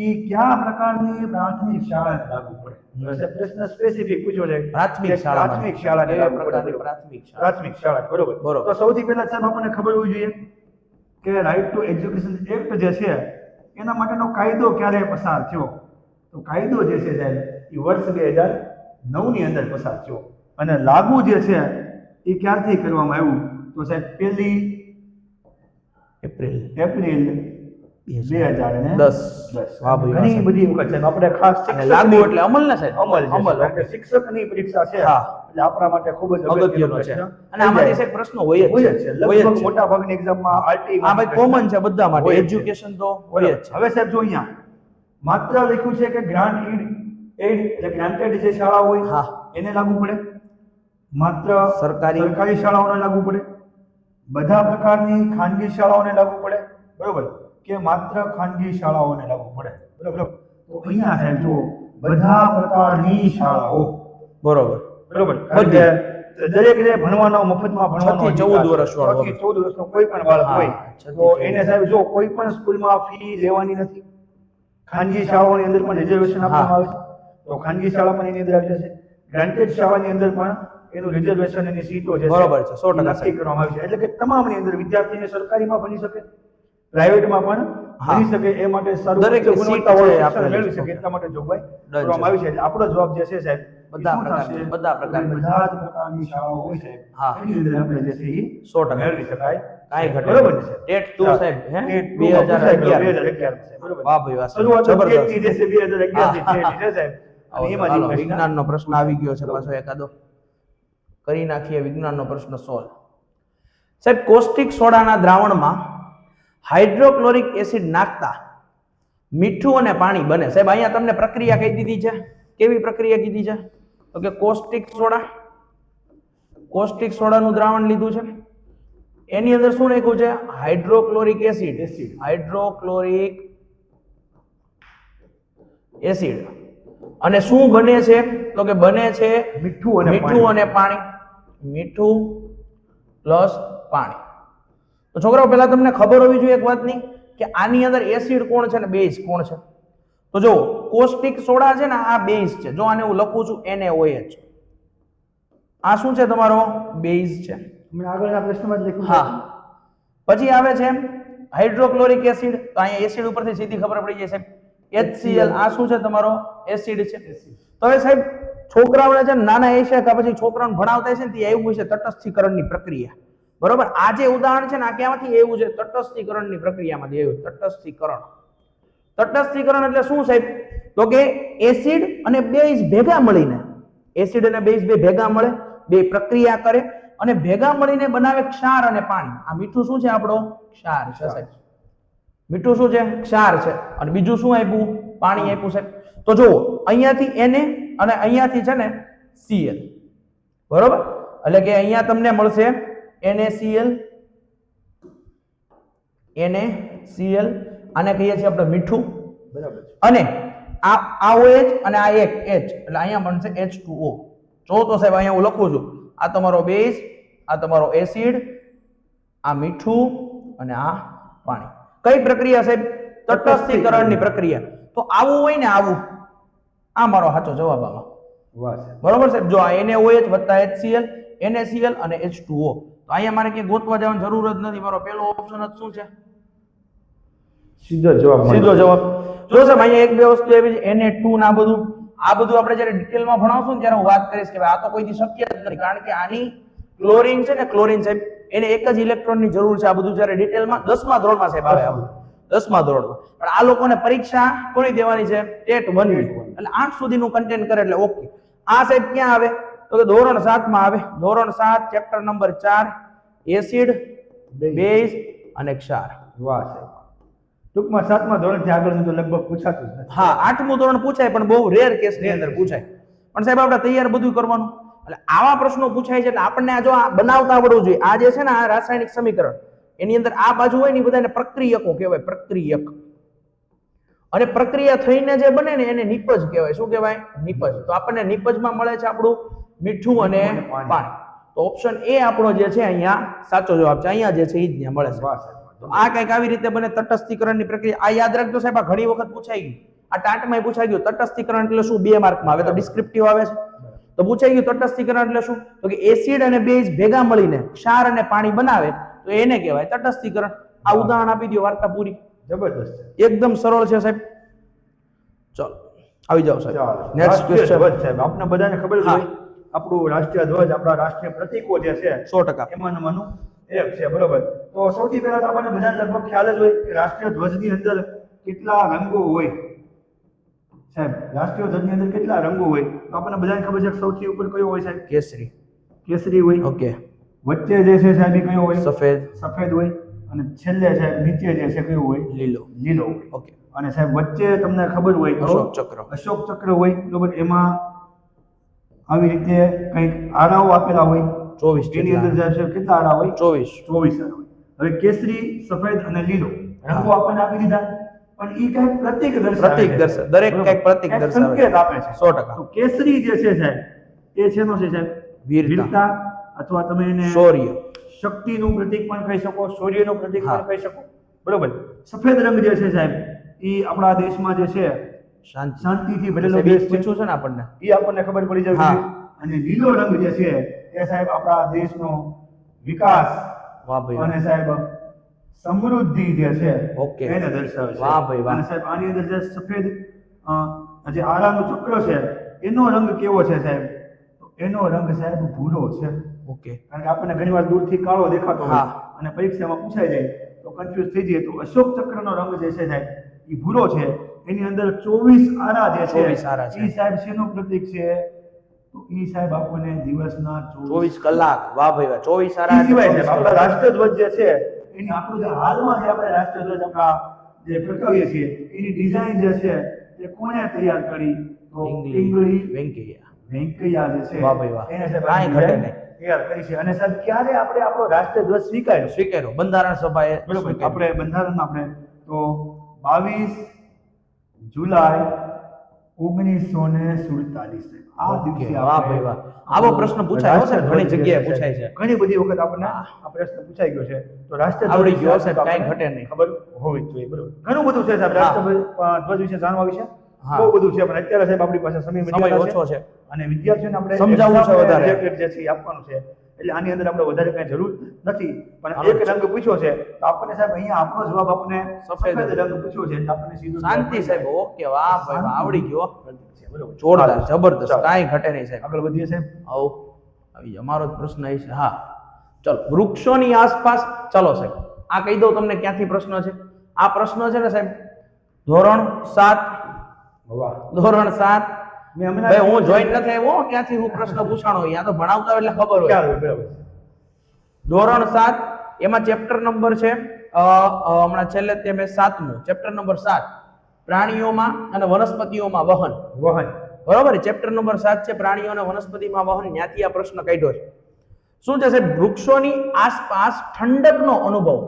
B: ઈ કયા પ્રકારની પ્રાથમિક શાળાને લાગુ પડે? પ્રશ્ન સ્પેસિફિક પૂછ્યો છે.
A: પ્રાથમિક શાળા
B: લાગુ પડે. પ્રાથમિક શાળા બરોબર. તો સૌથી પહેલા સાહેબ આપણને ખબર હોવી જોઈએ કે રાઈટ ટુ એજ્યુકેશન એક્ટ જે છે એના માટેનો કાયદો ક્યારે પસાર થયો? તો કાયદો જે છે સાહેબ એ વર્ષ 2009 ની અંદર પસાર થયો અને લાગુ જે છે એ ક્યારથી કરવામાં આવ્યું? તો સાહેબ 1 એપ્રિલ 2010. ઘણી બધી વખત સાહેબ આપણે ખાસ
A: લાગુ એટલે અમલ ને સાહેબ?
B: અમલ. શિક્ષકની પરીક્ષા છે એટલે આપણા માટે ખૂબ જ
A: અગત્યનો છે. અને આમાંથી સાહેબ પ્રશ્નો હોય જ છે.
B: લગભગ મોટા ભાગની એક્ઝામમાં આરટી
A: આ ભાઈ કોમન છે બધા માટે. એજ્યુકેશન તો હોય જ છે.
B: હવે સાહેબ જો અહીંયા માત્ર લખ્યું છે કે ગ્રાન્ટ એડ એટલે ગ્રાન્ટેડ જે શાળા હોય એને લાગુ પડે, માત્ર સરકારી શાળાઓને લાગુ પડે, બધા પ્રકારની ખાનગી શાળાઓને લાગુ પડે, બરોબર, કે માત્ર ખાનગી શાળાઓને લાગુ પડે. બરોબર. તો અહીંયા સાહેબ જુઓ બધા પ્રકારની શાળાઓ,
A: બરોબર.
B: બરોબર. કારણ કે દરેકને ભણવાનો મફતમાં ભણવાનો
A: 6 થી 14 વર્ષ વાળો.
B: 6 થી 14 વર્ષનો કોઈ પણ બાળક
A: હા,
B: હોય
A: 6 થી
B: તો
A: 14.
B: એને સાહેબ જો કોઈ પણ સ્કૂલમાં ફી લેવાની નથી. ખાનગી શાળાઓની અંદર પણ રિઝર્વેશન આપવામાં આવે છે, તો ખાનગી શાળા પણ એની અંદર આવી જશે. ગ્રાન્ટેડ શાળાની અંદર પણ એનું રિઝર્વેશન એની સીટો જે
A: બરોબર છે, 100%
B: એ નક્કી કરવામાં આવી છે. એટલે કે તમામની અંદર વિદ્યાર્થીને સરકારીમાં ભણી શકે, પ્રાઇવેટમાં પણ
A: હા.
B: ભણી શકે, એ માટે સારું
A: દરેક
B: ઉચ્ચ ગુણવત્તાવાળું
A: સીટ છે
B: શિક્ષણ
A: આપેલી
B: મેળવી
A: છે.
B: શકે એટલા માટે જોગવાઈ
A: ડન
B: કરવામાં
A: છે.
B: આવી છે. એટલે આપણો જવાબ જે છે સાહેબ
A: બધા
B: એ શું
A: પ્રકારની-
B: થશે?
A: બધા પ્રકારની.
B: બધા જ પ્રકારની શાળાઓ હોય છે
A: હા.
B: એની અંદર આપણે જે છે એ
A: 100%
B: મેળવી શકાય.
A: કાંઈ ઘટે
B: બરોબર
A: નહીં.
B: છે.
A: ટેટ ટુ સાહેબ, હે?
B: ટેટ ટુ માં પૂછાય ગયું, 2011 છે. બરોબર.
A: વાહ ભાઈ વાહ,
B: શરૂઆત તો
A: જબરદસ્ત.
B: ટેટની જે છે 2011 થી ટેટ છે સાહેબ. અને એમાં જે
A: હાલો,
B: પ્રશ્ન
A: વિજ્ઞાનનો પ્રશ્ન આવી ગયો છે પાછો એકાદો, કરી નાખીએ વિજ્ઞાનનો પ્રશ્ન સોલ્વ. સાહેબ, કોસ્ટિક સોડાના દ્રાવણમાં હાઇડ્રોક્લોરિક એસિડ નાખતા મીઠું અને પાણી બને. સાહેબ, અહીંયા તમને પ્રક્રિયા કહી દીધી છે. કેવી પ્રક્રિયા કીધી છે? તો કે કોસ્ટિક સોડાનું દ્રાવણ લીધું છે, એની અંદર શું નાખ્યું છે? Hydrochloric acid. Hydrochloric acid. અને શું બને છે? તો કે બને છે
B: મીઠું અને
A: મીઠું અને પાણી. મીઠું પ્લસ પાણી. તો છોકરાઓ, પહેલા તમને ખબર હોવી જોઈએ એક વાતની, કે આની અંદર એસિડ કોણ છે ને બેઝ કોણ છે. તો જો કોસ્ટિક સોડા છે ને, આ બેઝ છે. જો આને હું લખું છું NaOH, આ શું છે? તમારો બેઝ છે.
B: મેં આગળના પ્રશ્નમાં જ લખ્યું છે.
A: હા. પછી આવે છે હાઇડ્રોક્લોરિક એસિડ. તો અહીંયા એસિડ ઉપરથી સીધી ખબર પડી જાય સાહેબ, HCl. આ શું છે? તમારો એસિડ છે. તો હવે સાહેબ, છોકરાઓને છે ને નાના એશિયા કે પછી છોકરાઓને ભણાવતા છે ને તે એવું છે તટસ્થીકરણની પ્રક્રિયા. બરોબર. આ જે ઉદાહરણ છે ને, આ ક્યાંથી એવું છે? તટસ્થીકરણની પ્રક્રિયામાંથી એવું. તટસ્થીકરણ. તટસ્થીકરણ એટલે શું સાહેબ? તો કે એસિડ અને બેઝ ભેગા મળીને, એસિડ અને બેઝ બે ભેગા મળે, બે પ્રક્રિયા કરે અને ભેગા મળીને બનાવે ક્ષાર અને પાણી. આ મીઠું શું છે? આપણો ક્ષાર છે સાહેબ. મીઠું શું છે? ક્ષાર છે. અને બીજું શું આપ્યું? પાણી આપ્યું સાહેબ. તો જુઓ, અહીંયાથી Na અને અહીંયાથી છે ને Cl. બરોબર. એટલે કે અહીંયા તમને મળશે NaCl, NaCl. આને કહીએ છીએ આપણે મીઠું.
B: બરાબર છે.
A: અને આ OH અને આ એક H, એટલે અહીંયા બનશે H2O. જો તો સાહેબ, અહીંયા હું લખું છું, આ તમારો બેઝ, આ તમારો એસિડ, આ મીઠું અને આ પાણી. કઈ પ્રક્રિયા સાહેબ? તટસ્થીકરણની પ્રક્રિયા. તો આવું હોય ને, આવું, આ મારો સાચો જવાબ આમાં.
B: વાહ સાહેબ.
A: બરોબર સાહેબ. જો આ NaOH વત્તા HCl, NaCl અને H2O. તો અહીંયા મારે ક્યાંય ગોતવા જવાની જરૂર જ નથી. મારો પહેલો ઓપ્શન જ શું છે?
B: સીધો જવાબ મળ્યો.
A: સીધો જવાબ. જો સાહેબ, અહીંયા એક બે વસ્તુ એવી છે, Na2 ને આ બધું આપણે જ્યારે ડિટેલમાં ભણાવશું ને ત્યારે હું વાત કરીશ કે ભાઈ આ તો કોઈથી શક્ય જ નથી. કારણ કે આની ક્લોરીન છે ને, ક્લોરીન સાહેબ, એને એક જ ઇલેક્ટ્રોનની જરૂર છે. આ બધું જ્યારે ડિટેલમાં 10મા ધોરણમાં સાહેબ આવે, આ બધું 10મા ધોરણમાં. પણ આ લોકોને પરીક્ષા કોની દેવાની છે? ટેટ 1 ની. એટલે 8 સુધીનું કન્ટેન્ટ કરે એટલે ઓકે. આ સાહેબ ક્યાં આવે? તો કે ધોરણ 7 માં આવે. ધોરણ 7 ચેપ્ટર નંબર 4, એસિડ, બેઝ અને ક્ષાર.
B: વાહ સાહેબ. ટૂંકમાં 7મા ધોરણથી આગળનું તો લગભગ પૂછાતું જ નથી.
A: હા, 8મું ધોરણ પૂછાય, પણ બહુ રેર કેસની અંદર પૂછાય. પણ સાહેબ, આપણે તૈયાર બધું કરવાનું. એટલે આવા પ્રશ્નો પૂછાય છે. એટલે આપણને આ જો આ બનાવતા આવડવું જોઈએ. આ જે છે ને, આ રાસાયણિક સમીકરણ, એની અંદર આ બાજુ હોય ને, એ બધાને પ્રક્રિયકો કહેવાય. પ્રક્રિયક. અને પ્રક્રિયા થઈને જે બને ને, એને નિપજ કહેવાય. શું કહેવાય? નિપજ. તો આપણને નિપજમાં મળે છે આપણું મીઠું અને પાણી. તો ઓપ્શન એ આપણો જે છે અહીંયા સાચો જવાબ છે. અહીંયા જે છે એ જ ત્યાં મળે છે.
B: વાહ સાહેબ.
A: તો આ કંઈક આવી રીતે બને તટસ્થીકરણની પ્રક્રિયા. આ યાદ રાખજો સાહેબ, આ ઘણી વખત પૂછાઈ ગયું. આ ટાટમાં પૂછાઈ ગયું. તટસ્થીકરણ એટલે શું? 2 માર્કમાં આવે. તો ડિસ્ક્રિપ્ટિવ આવે છે. તો પૂછાઈ ગયું તટસ્થીકરણ એટલે શું? તો કે એસિડ અને બેઝ ભેગા મળીને ક્ષાર અને પાણી બનાવે, તો એને કહેવાય તટસ્થીકરણ. આ ઉદાહરણ આપી દો, વાર્તા પૂરી.
B: જબરદસ્ત છે.
A: એકદમ સરળ છે સાહેબ. ચલો, આવી જાઓ સાહેબ.
B: ચાલો.
A: નેક્સ્ટ
B: રાષ્ટ્રીય
A: ક્વેશ્ચન.
B: ધ્વજ સાહેબ, આપને બધાને ખબર જ હોય આપણું રાષ્ટ્રીય ધ્વજ, આપણા રાષ્ટ્રીય પ્રતીકો જે છે
A: 100%.
B: એમાંનું એક છે. બરોબર. તો સૌથી પહેલા તો આપણને બધાને લગભગ ખ્યાલ જ હોય કે રાષ્ટ્રીય ધ્વજની અંદર કેટલા રંગો હોય. સાહેબ, રાષ્ટ્રીય ધ્વજની અંદર કેટલા રંગો હોય? તો આપણને બધાને ખબર છે કે સૌથી ઉપર કયો હોય સાહેબ?
A: કેસરી.
B: કેસરી હોય.
A: ઓકે.
B: વચ્ચે જે છે સાહેબ એ કયો હોય?
A: સફેદ.
B: સફેદ હોય. અને છેલ્લે સાહેબ નીચે જે છે કયો હોય?
A: લીલો.
B: લીલો હોય.
A: ઓકે.
B: અને સાહેબ વચ્ચે તમને ખબર હોય તો
A: અશોક ચક્ર.
B: અશોક ચક્ર હોય. બરોબર. એમાં આવી રીતે કંઈક આરાઓ આપેલા હોય.
A: 24
B: એની અંદર
A: જેટલા.
B: સાહેબ કેટલા આરા હોય?
A: 24.
B: 24 આરા હોય. હવે કેસરી, સફેદ અને લીલો રંગો આપણને આપી દીધા. પણ ઈ કઈક પ્રતીક દર્શાવે
A: પ્રતીક
B: છે.
A: દર્શાવે, દરેક
B: બરોબર.
A: કંઈક પ્રતીક
B: એક
A: દર્શાવે
B: સંકેત
A: છે.
B: આપે છે.
A: 100%.
B: તો કેસરી જે છે સાહેબ એ શેનો છે સાહેબ?
A: વીરતા.
B: અથવા તમે એને
A: શૌર્ય.
B: શક્તિનું પ્રતીક પણ કહી શકો, શૌર્યનું પ્રતીક
A: હા.
B: પણ કહી શકો. બરોબર. સફેદ રંગ જે છે સાહેબ એ આપણા દેશમાં જે છે
A: શાંતિ.
B: શાંતિથી ભરેલો
A: સાહેબ,
B: દેશ
A: ઈ
B: છે.
A: પૂછ્યું છે ને આપણને.
B: એ આપણને ખબર પડી જવી
A: હા.
B: જોઈએ. અને લીલો રંગ જે છે એ સાહેબ આપણા દેશનો વિકાસ
A: વાહ ભાઈ વાહ.
B: અને સાહેબ સમૃદ્ધિ જે છે
A: ઓકે.
B: એને દર્શાવે છે.
A: વાહ ભાઈ વાહ.
B: અને સાહેબ આની અંદર જે સફેદ જે આરાનું ચક્ર છે એનો રંગ કેવો છે સાહેબ? તો એનો રંગ સાહેબ ભૂરો છે.
A: ઓકે.
B: કારણ કે આપણને ઘણીવાર દૂરથી કાળો દેખાતો હોય
A: હા.
B: અને પરીક્ષામાં પૂછાઈ જાય તો કન્ફ્યુઝ થઈ જઈએ. તો અશોક ચક્રનો રંગ જે છે સાહેબ એ ભૂરો છે. એની અંદર 24 આરા જે છે
A: 24 આરા છે.
B: એ સાહેબ શેનું પ્રતીક છે? તો એ સાહેબ આપણને દિવસના
A: 24 કલાક. વાહ ભાઈ વાહ. 24
B: ઈ
A: સારા
B: સિવાય સાહેબ આપણા રાષ્ટ્રધ્વજ જે છે એની આપણું જે હાલમાં જે આપણે રાષ્ટ્રધ્વજ આપણા જે ફરકાવીએ છીએ એની ડિઝાઇન જે છે એ કોણે તૈયાર કરી? તો
A: ઇંગ્લિશ
B: ઇંગ્લિશ
A: વેંકૈયા.
B: વેંકૈયા જે છે
A: વાહ ભાઈ વાહ.
B: એને સાહેબ
A: કાંઈ
B: આ
A: ઘટે
B: design
A: નહીં.
B: તૈયાર કરી છે. અને સાહેબ ક્યારે આપણે આપણો રાષ્ટ્રધ્વજ સ્વીકાર્યો?
A: સ્વીકાર્યો. બંધારણ સભાએ
B: બરોબર.
A: સ્વીકાર્યો.
B: આપણે બંધારણમાં આપણે તો 22 જુલાઈ 1947 આ
A: ઓકે.
B: દિવસે
A: વાહ
B: આપણે
A: ભાઈ વાહ. આવો પ્રશ્ન પૂછાય હો સાહેબ, ઘણી
B: રાષ્ટ્રધ્વજ
A: જગ્યાએ
B: જે
A: પૂછાય છે.
B: ઘણી બધી વખત આપણને આ પ્રશ્ન પૂછાઈ ગયો છે. તો રાષ્ટ્રધ્વજ
A: આવડી ગયો
B: વિશે
A: સાહેબ, કાંઈ
B: આપણને
A: ઘટે નહીં.
B: ખબર હોવી જ જોઈએ. બરોબર. ઘણું બધું છે સાહેબ
A: હા.
B: રાષ્ટ્રધ્વજ વિશે જાણવા વિશે.
A: હા.
B: બહુ બધું છે પણ અત્યારે સાહેબ આપણી પાસે સમય
A: સમય
B: મર્યાદા
A: ઓછો છે.
B: અને વિદ્યાર્થીઓને આપણે
A: સમજાવવું છે
B: exam
A: વધારે.
B: related જે છે એ આપવાનું છે. એટલે આની અંદર આપણે વધારે કઈ જરૂર નથી. પણ
A: હાલો.
B: એક રંગ પૂછ્યો છે તો આપણને સાહેબ અહીંયા આપણો જવાબ આપણને
A: સફેદ
B: સફેદ રંગ પૂછ્યો છે એટલે આપણને સીધો જવાબ
A: શાંતિ
B: મળી
A: સાહેબ.
B: જાય.
A: ઓકે. વાહ ભાઈ વાહ. આવડી ગયો.
B: છે. બરોબર.
A: જોરદાર,
B: ચાલો.
A: જબરદસ્ત.
B: ચાલો.
A: કાંઈ ઘટે નહીં સાહેબ.
B: આગળ વધીએ સાહેબ.
A: આવો આવી અમારો જ પ્રશ્ન એ છે. હા, ચલો. વૃક્ષોની આસપાસ. ચલો સાહેબ, આ કહી દઉં તમને ક્યાંથી પ્રશ્ન છે. આ પ્રશ્ન છે ને સાહેબ ધોરણ 7.
B: વાહ.
A: ધોરણ 7.
B: મેં હમણાં
A: ભાઈ હું જોઈન નથી આવ્યો, ક્યાંથી હું પ્રશ્ન પૂછાણો. અહીંયા તો ભણાવતા હોય એટલે ખબર હોય.
B: ખ્યાલ હોય. બરાબર.
A: ધોરણ 7 એમાં ચેપ્ટર નંબર છે હમણાં છેલ્લે તે મેં 7મું ચેપ્ટર નંબર 7 પ્રાણીઓમાં અને વનસ્પતિઓમાં વહન.
B: વહન.
A: બરોબર. ચેપ્ટર નંબર 7 છે પ્રાણીઓ અને વનસ્પતિમાં વહન. ત્યાંથી આ પ્રશ્ન કાઢ્યો છે. શું છે સાહેબ? વૃક્ષોની આસપાસ ઠંડકનો અનુભવ.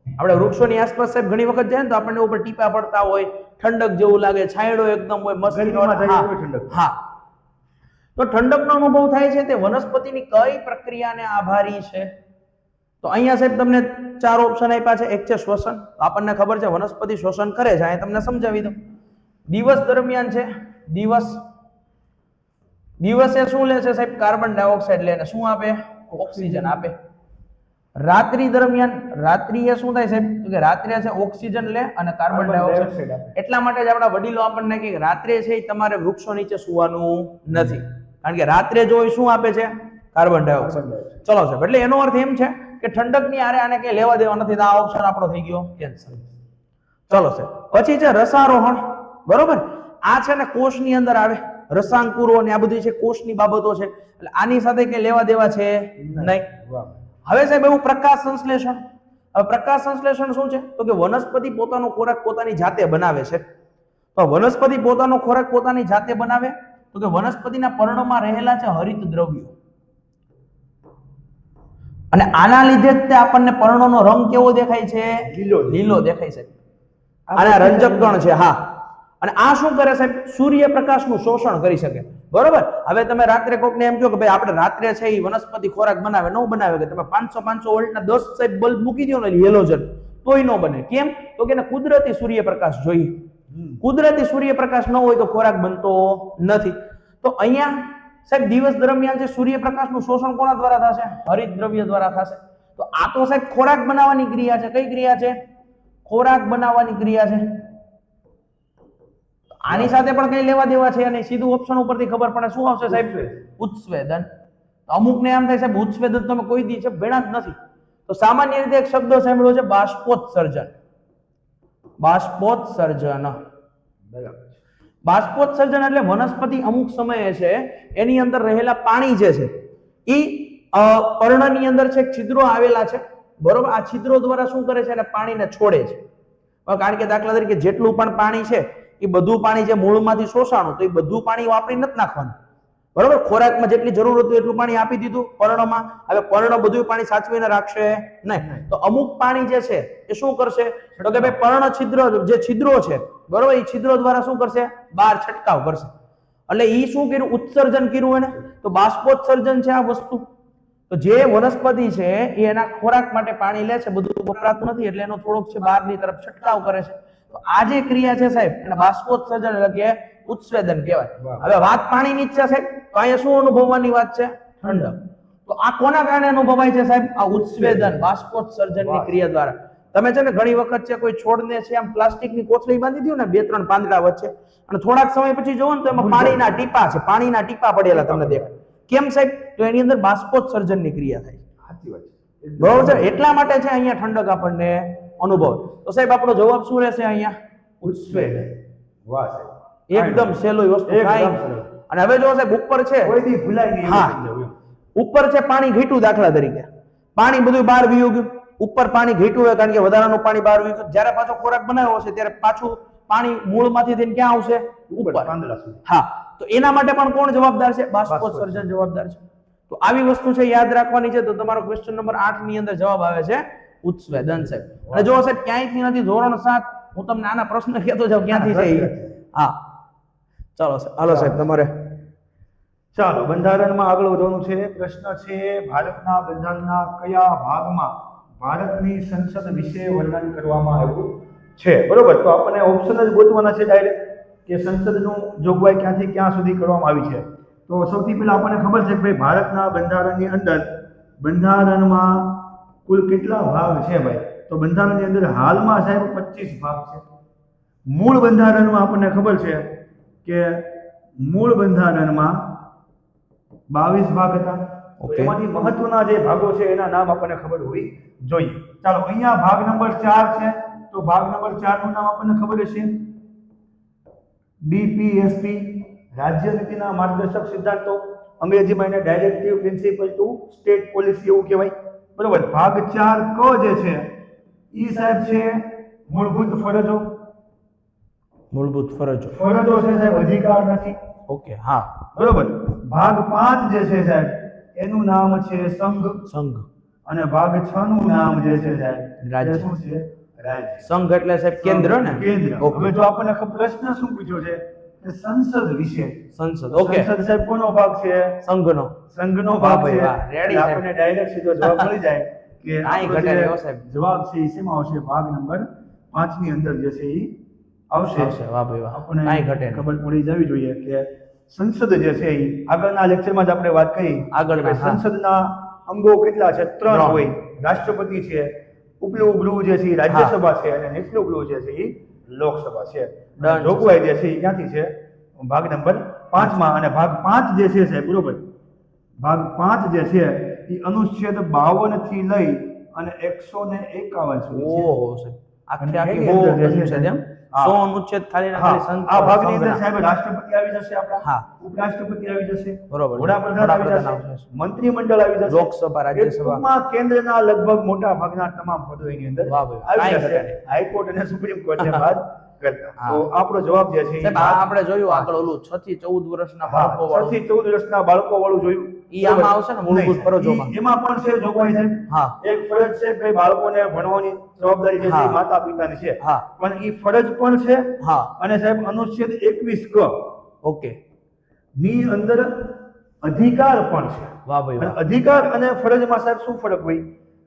A: આપણે વૃક્ષોની આસપાસ સાહેબ ઘણી વખત જાય ને તો આપણને ઉપર ટીપા પડતા હોય, ઠંડક જેવું લાગે, છાંયડો એકદમ હોય, મસ્ત.
B: ગરમીમાં જાય એવી ઠંડક.
A: હા. તો ઠંડકનો અનુભવ થાય છે તે વનસ્પતિની કઈ પ્રક્રિયાને આભારી છે? તો અહીંયા સાહેબ તમને 4 ઓપ્શન આપ્યા છે. એક છે શ્વસન. આપણને ખબર છે વનસ્પતિ શ્વસન કરે છે. અહીં તમને સમજાવી દઉં. દિવસ દરમિયાન છે. દિવસે શું લે છે સાહેબ? કાર્બન ડાયોક્સાઇડ લે. શું આપે? ઓક્સિજન આપે. રાત્રિ દરમિયાન રાત્રિએ શું થાય સાહેબ? તો કે રાત્રે છે ઓક્સિજન લે અને કાર્બન ડાયોક્સાઇડ. એટલા માટે જ આપણા વડીલો આપણને કહે કે રાત્રે છે એ તમારે વૃક્ષો નીચે સુવાનું નથી. કારણ કે રાત્રે જો એ શું આપે છે? Carbon dioxide. ચલો સાહેબ, એટલે એનો અર્થ એમ છે કે ઠંડકની આરે આને કઈ લેવા દેવા નથી. આ ઓપ્શન આપણો થઈ ગયો કેન્સલ. ચલો સાહેબ, પછી છે રસારોહણ. બરોબર. આ છે ને કોષની અંદર આવે. રસાંકુરો ને આ બધી છે કોષની બાબતો છે. એટલે આની સાથે કઈ લેવા દેવા છે નહીં. હવે સાહેબ એવું પ્રકાશ સંશ્લેષણ. હવે પ્રકાશ સંશ્લેષણ શું છે? તો કે વનસ્પતિ પોતાનો ખોરાક પોતાની જાતે બનાવે છે. તો વનસ્પતિ પોતાનો ખોરાક પોતાની જાતે બનાવે તો કે વનસ્પતિના પર્ણમાં રહેલા છે હરિત દ્રવ્યો. અને આના લીધે જ તે આપણને પર્ણનો રંગ કેવો દેખાય છે? લીલો દેખાય છે. આના રંજક ગણ છે. હા. અને આ શું કરે સાહેબ? સૂર્યપ્રકાશનું શોષણ કરી શકે. બરોબર. હવે તમે રાત્રે કોકને એમ કહો કે ભાઈ આપણે રાત્રે છે એ વનસ્પતિ ખોરાક બનાવે, ન બનાવે. કે તમે 500 વોલ્ટના 10 સાહેબ બલ્બ મૂકી દો ને હેલોજન, તોય ન બને. કેમ? તો કે એને કુદરતી સૂર્યપ્રકાશ જોઈએ. કુદરતી સૂર્યપ્રકાશ ન હોય તો ખોરાક બનતો નથી. તો અહીંયા સાહેબ દિવસ દરમિયાન જે સૂર્યપ્રકાશનું શોષણ કોના દ્વારા થશે? હરિત દ્રવ્ય દ્વારા થશે. તો આ તો સાહેબ ખોરાક બનાવવાની ક્રિયા છે. કઈ ક્રિયા છે? ખોરાક બનાવવાની ક્રિયા છે. આની સાથે પણ કઈ લેવા દેવા છે અને સીધું ઓપ્શન ઉપરથી ખબર પડે શું આવશે સાહેબ? ઉત્સ્વેદન. અમુક ને એમ થાય સાહેબ ઉત્સ્વેદન તમે કોઈ દી છે ભેણા જ નથી. તો સામાન્ય રીતે એક શબ્દ સાંભળ્યો છે બાષ્પોત્સર્જન. બાષ્પોત્સર્જન.
B: બરાબર.
A: બાષ્પોત્સર્જન એટલે વનસ્પતિ અમુક સમયે છે એની અંદર રહેલા પાણી જે છે એ પર્ણની અંદર છે છિદ્રો આવેલા છે. બરોબર. આ છિદ્રો દ્વારા શું કરે છે? અને પાણીને છોડે છે. કારણ કે દાખલા તરીકે જેટલું પણ પાણી છે એ બધું પાણી જે મૂળમાંથી શોષાણું તો એ બધું પાણી વાપરી નથી નાખવાનું. બરોબર, ખોરાકમાં જેટલી જરૂર હતું એટલું પાણી આપી દીધું પર્ણમાં. હવે પર્ણ બધું પાણી સાચવીને રાખશે નહીં, તો અમુક પાણી જે છે એ શું કરશે, તો કે ભાઈ પર્ણ છિદ્ર જે છિદ્રો છે બરોબર, એ છિદ્રો દ્વારા શું કરશે, બહાર છંટકાવ કરશે. એટલે ઈ શું કર્યું, ઉત્સર્જન કર્યું એને, તો બાષ્પોત્સર્જન છે આ વસ્તુ. તો જે વનસ્પતિ છે એ એના ખોરાક માટે પાણી લે છે, બધું વપરાતું નથી એટલે એનો થોડોક છે બહારની તરફ છંટકાવ કરે છે. તો આ જે ક્રિયા છે સાહેબ એને બાષ્પોત્સર્જન એટલે કે ઉત્સવેદન કહેવાય. હવે વાત પાણીની જ છે સાહેબ, તો અહીંયા શું અનુભવવાની વાત છે, ઠંડક. તો આ કોના કારણે અનુભવાય છે સાહેબ, આ ઉત્સવેદન બાષ્પોત્સર્જનની ક્રિયા દ્વારા. તમે છે ને ઘણી વખત છે કોઈ છોડને છે આમ પ્લાસ્ટિકની કોથળી બાંધી દો ને 2-3 પાંદડા વચ્ચે, અને થોડાક સમય પછી જોવો ને તો એમાં પાણીના ટીપા છે, પાણીના ટીપા પડેલા તમને દેખાય. કેમ સાહેબ, તો એની અંદર બાષ્પોત્સર્જનની ક્રિયા થાય.
B: સાચી વાત છે.
A: બરોબર છે, એટલા માટે છે અહીંયા ઠંડક આપણને અનુભવ. તો સાહેબ આપણો જવાબ શું રહેશે અહીંયા,
B: ઉત્સવેદન. વાહ સાહેબ,
A: એકદમ સહેલું વસ્તુ
B: એકદમ
A: કાંઈ.
B: સરળ.
A: અને હવે જો સાહેબ ઉપર છે,
B: કોઈ દી ભૂલાય નહીં
A: હા.
B: એવું સમજાવું એમ.
A: ઉપર છે પાણી ઘીટું, દાખલા તરીકે પાણી બધું બહાર વયું ગયું, ઉપર પાણી ઘીટું હોય કારણ કે વધારાનું પાણી બહાર વયું ગયું. જ્યારે પાછો ખોરાક બનાવ્યો હશે ત્યારે પાછું પાણી મૂળમાંથી થઈને ક્યાં આવશે, ઉપર.
B: પાંદડા સુધી.
A: હા, તો એના માટે પણ કોણ જવાબદાર છે, બાષ્પોત્સર્જન જવાબદાર છે. તો આવી વસ્તુ છે યાદ રાખવાની છે. તો તમારો ક્વેશ્ચન નંબર 8 ની અંદર જવાબ આવે છે ઉત્સવેદન સાહેબ. અને જો સાહેબ ક્યાંયથી નથી, ધોરણ 7 હું તમને આના પ્રશ્ન કહેતો જાઉં ક્યાંથી છે ઈ. હા ચાલો સાહેબ, હાલો સાહેબ તમારે.
B: ચાલો, બંધારણમાં આગળ વધવાનું છે. પ્રશ્ન છે, ભારતના બંધારણના કયા ભાગમાં ભારતની સંસદ વિશે વર્ણન કરવામાં આવ્યું છે? બરોબર, તો આપણને ઓપ્શન જ ગોતવાના છે ડાયરેક્ટ કે સંસદનું જોગવાઈ ક્યાંથી ક્યાં સુધી કરવામાં આવી છે. તો સૌથી પહેલા આપણને ખબર છે કે ભાઈ ભારતના બંધારણની અંદર બંધારણમાં કુલ કેટલા ભાગ છે ભાઈ? તો બંધારણની અંદર હાલમાં સાહેબ 25 ભાગ છે. મૂળ બંધારણમાં આપણને ખબર છે કે મૂળ બંધારણમાં 22 ભાગ હતા.
A: Okay.
B: એમાંથી મહત્વના જે ભાગો છે એના નામ આપણને ખબર હોવી જોઈએ. ચાલો, અહીંયા ભાગ નંબર 4 છે. તો ભાગ નંબર 4 નું નામ આપણને ખબર હશે, ડીપીએસપી, રાજ્ય નીતિના માર્ગદર્શક સિદ્ધાંતો. અંગ્રેજીમાં એને directive principle to state policy એવું કહેવાય. બરોબર, ભાગ 4 ક જે છે ઈ સાહેબ છે મૂળભૂત ફરજો.
A: મૂળભૂત ફરજો.
B: ફરજો છે સાહેબ, અધિકાર નથી.
A: ઓકે, હા.
B: બરોબર, ભાગ 5 જે છે સાહેબ એનું નામ છે સંઘ.
A: સંઘ.
B: અને ભાગ 6 નું નામ જે છે સાહેબ
A: રાજ્ય.
B: એ શું છે? રાજ્ય.
A: સંઘ એટલે સાહેબ કેન્દ્ર ને.
B: કેન્દ્ર.
A: ઓકે.
B: હવે જો આપણને પ્રશ્ન શું પૂછ્યો છે કે સંસદ વિશે.
A: સંસદ. ઓકે.
B: સંસદ સાહેબ કોનો ભાગ છે?
A: સંઘનો.
B: સંઘનો
A: વાહ
B: ભાગ
A: ભાઈ
B: છે.
A: વાહ, રેડી
B: એટલે
A: સાહેબ.
B: આપણને ડાયરેક્ટ સીધો જવાબ મળી જાય કે
A: કાંઈ
B: આપણો
A: ઘટે
B: જે
A: નહીં હો સાહેબ.
B: જવાબ છે એ શેમાં આવશે? ભાગ નંબર 5 ની અંદર જે છે એ આવશે.
A: આવશે. વાહ ભાઈ વાહ,
B: આપણને
A: કાંઈ ઘટે નહીં.
B: ખબર પડી જવી જોઈએ કે સંસદ જે છે એ આગળના લેક્ચરમાં જ આપણે વાત કરી
A: આગળના,
B: કે
A: હા.
B: સંસદના અંગો કેટલા છે? 3
A: ત્રણ.
B: હોય. રાષ્ટ્રપતિ છે, ઉપલું ગૃહ જે છે એ રાજ્યસભા છે, અને નીચલું ગૃહ જે છે એ લોકસભા છે.
A: Done.
B: અને જોગવાઈ જે છે એ ક્યાંથી છે? ભાગ નંબર 5 માં. અને ભાગ 5 જે છે સાહેબ, બરોબર, ભાગ 5 જે છે એ અનુચ્છેદ 52 થી લઈ અને 151 સુધી છે.
A: ઓહો સાહેબ, આખે
B: અને
A: આખી
B: એની
A: બહુ
B: અંદર જે
A: બધું
B: છે
A: છે તેમ.
B: હા.
A: 100 અનુચ્છેદ ખાલી ને ખાલી સંઘ.
B: આ ભાગની અંદર
A: સંઘના.
B: સાહેબ રાષ્ટ્રપતિ આવી જશે આપણા,
A: હા.
B: ઉપરાષ્ટ્રપતિ આવી જશે,
A: બરોબર.
B: વડાપ્રધાન આવી
A: વડાપ્રધાન
B: જશે,
A: આવશે.
B: મંત્રીમંડળ આવી જશે,
A: લોકસભા, રાજ્યસભા.
B: એ ટૂંકમાં કેન્દ્રના લગભગ મોટા ભાગના તમામ પદો એની અંદર
A: વાહ ભાઈ,
B: આવી
A: કાંઈ
B: જશે.
A: ઘટે નહીં.
B: હાઈકોર્ટ અને સુપ્રીમ કોર્ટને બાદ કરતા.
A: હા.
B: તો આપણો જવાબ જે છે એ
A: સાહેબ આ આપણે જોયું આગળ ઓલું 6 થી 14 વર્ષના
B: હા,
A: બાળકો
B: 6
A: વાળું.
B: થી 14 વર્ષના બાળકો વાળું જોયું.
A: ઈ આમાં આવશે ને મૂળભૂત
B: નહીં,
A: ફરજોમાં?
B: એમાં પણ છે જોગવાઈ સાહેબ.
A: હા.
B: એક ફરજ છે કે બાળકોને ભણવાની જવાબદારી જે છે એ
A: હા.
B: માતા પિતાની છે.
A: હા.
B: પણ ઈ ફરજ પણ છે.
A: હા.
B: અને સાહેબ અનુચ્છેદ 21 ક
A: ઓકે.
B: ની અંદર અધિકાર પણ છે.
A: વાહ ભાઈ
B: અને
A: વાહ.
B: અધિકાર અને ફરજમાં સાહેબ શું ફરક હોય?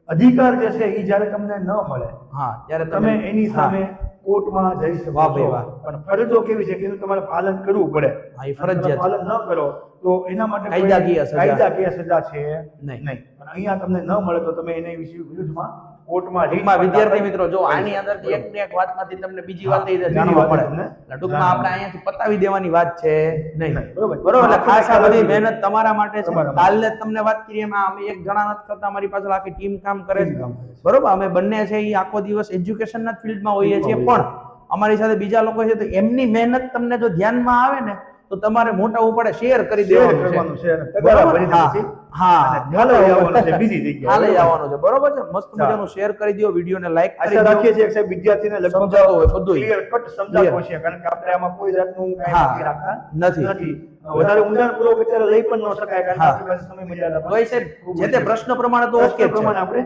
B: અધિકાર જે છે એ જ્યારે તમને ન મળે
A: હા, ત્યારે
B: તમે એની
A: હા.
B: સામે કોર્ટમાં જઈ શકો
A: વાહ ભાઈ
B: છો.
A: વાહ.
B: પણ ફરજો કેવી છે કે એનું તમારે પાલન કરવું પડે.
A: હા, એ
B: અને
A: ફરજિયાત
B: તમે પાલન ન કરો તો એના માટે કોઈ
A: કાયદાકીય સજા.
B: કાયદાકીય સજા છે
A: નહીં.
B: નહીં. પણ અહીંયા તમને ન મળે તો તમે એના વિશે વિરુદ્ધમાં કોર્ટમાં રીટ
A: ટૂંકમાં
B: પણ
A: વિદ્યાર્થી
B: દાખલ
A: મિત્રો જો
B: કરી
A: આની
B: શકો.
A: અંદરથી એક ને એક વાતમાંથી તમને બીજી
B: હા,
A: વાત
B: બીજી
A: જાણવા
B: વાત
A: મળે.
B: તમને
A: એટલે ટૂંકમાં આપણે અહીંયાથી પતાવી દેવાની વાત છે નહીં.
B: નહીં, બરોબર.
A: બરોબર, એટલે ખાસ આ બધી
B: બરોબર.
A: મહેનત તમારા માટે છે.
B: તમારા માટે.
A: કાલે જ તમને વાત કરી એમાં અમે એક જણા નથી કરતા, અમારી પાછળ આખી ટીમ કામ કરે છે.
B: ટીમ કામ કરે છે.
A: બરોબર, અમે બંને છે એ આખો દિવસ એજ્યુકેશનના ફિલ્ડમાં હોઈએ છીએ, પણ અમારી સાથે બીજા લોકો છે તો એમની મહેનત તમને જો ધ્યાનમાં આવે ને તો તમારે મોટા ઉપાડે શેર કરી
B: શેર
A: દેવાનું
B: કરવાનું
A: છે.
B: છે અને તગારા
A: બરોબર?
B: ભરીને
A: હા.
B: પછી
A: હા
B: હાલે આવવાનું છે બીજી જગ્યાએ.
A: હાલે આવવાનું છે બરોબર છે મસ્ત
B: ચાલો.
A: મજાનું શેર કરી દો વિડીયોને લાઈક કરી
B: આશા
A: દો
B: રાખીએ છીએ કે સાહેબ વિદ્યાર્થીને લગભગ
A: સમજાતું હોય બધુંય.
B: ક્લિયર કટ સમજાતું હશે કારણ કે આપણે આમાં કોઈ જાતનું કાંઈ
A: હા,
B: બાકી રાખતા
A: નથી.
B: વધારે ઊંડાણપૂર્વક અત્યારે લઈ પણ ન શકાય કારણ કે
A: હા.
B: આપણી પાસે સમય મર્યાદા પણ
A: તોય સાહેબ જે તે પ્રશ્ન પ્રમાણે તો ઓકે
B: પ્રશ્ન
A: જ છે
B: પ્રમાણે આપણે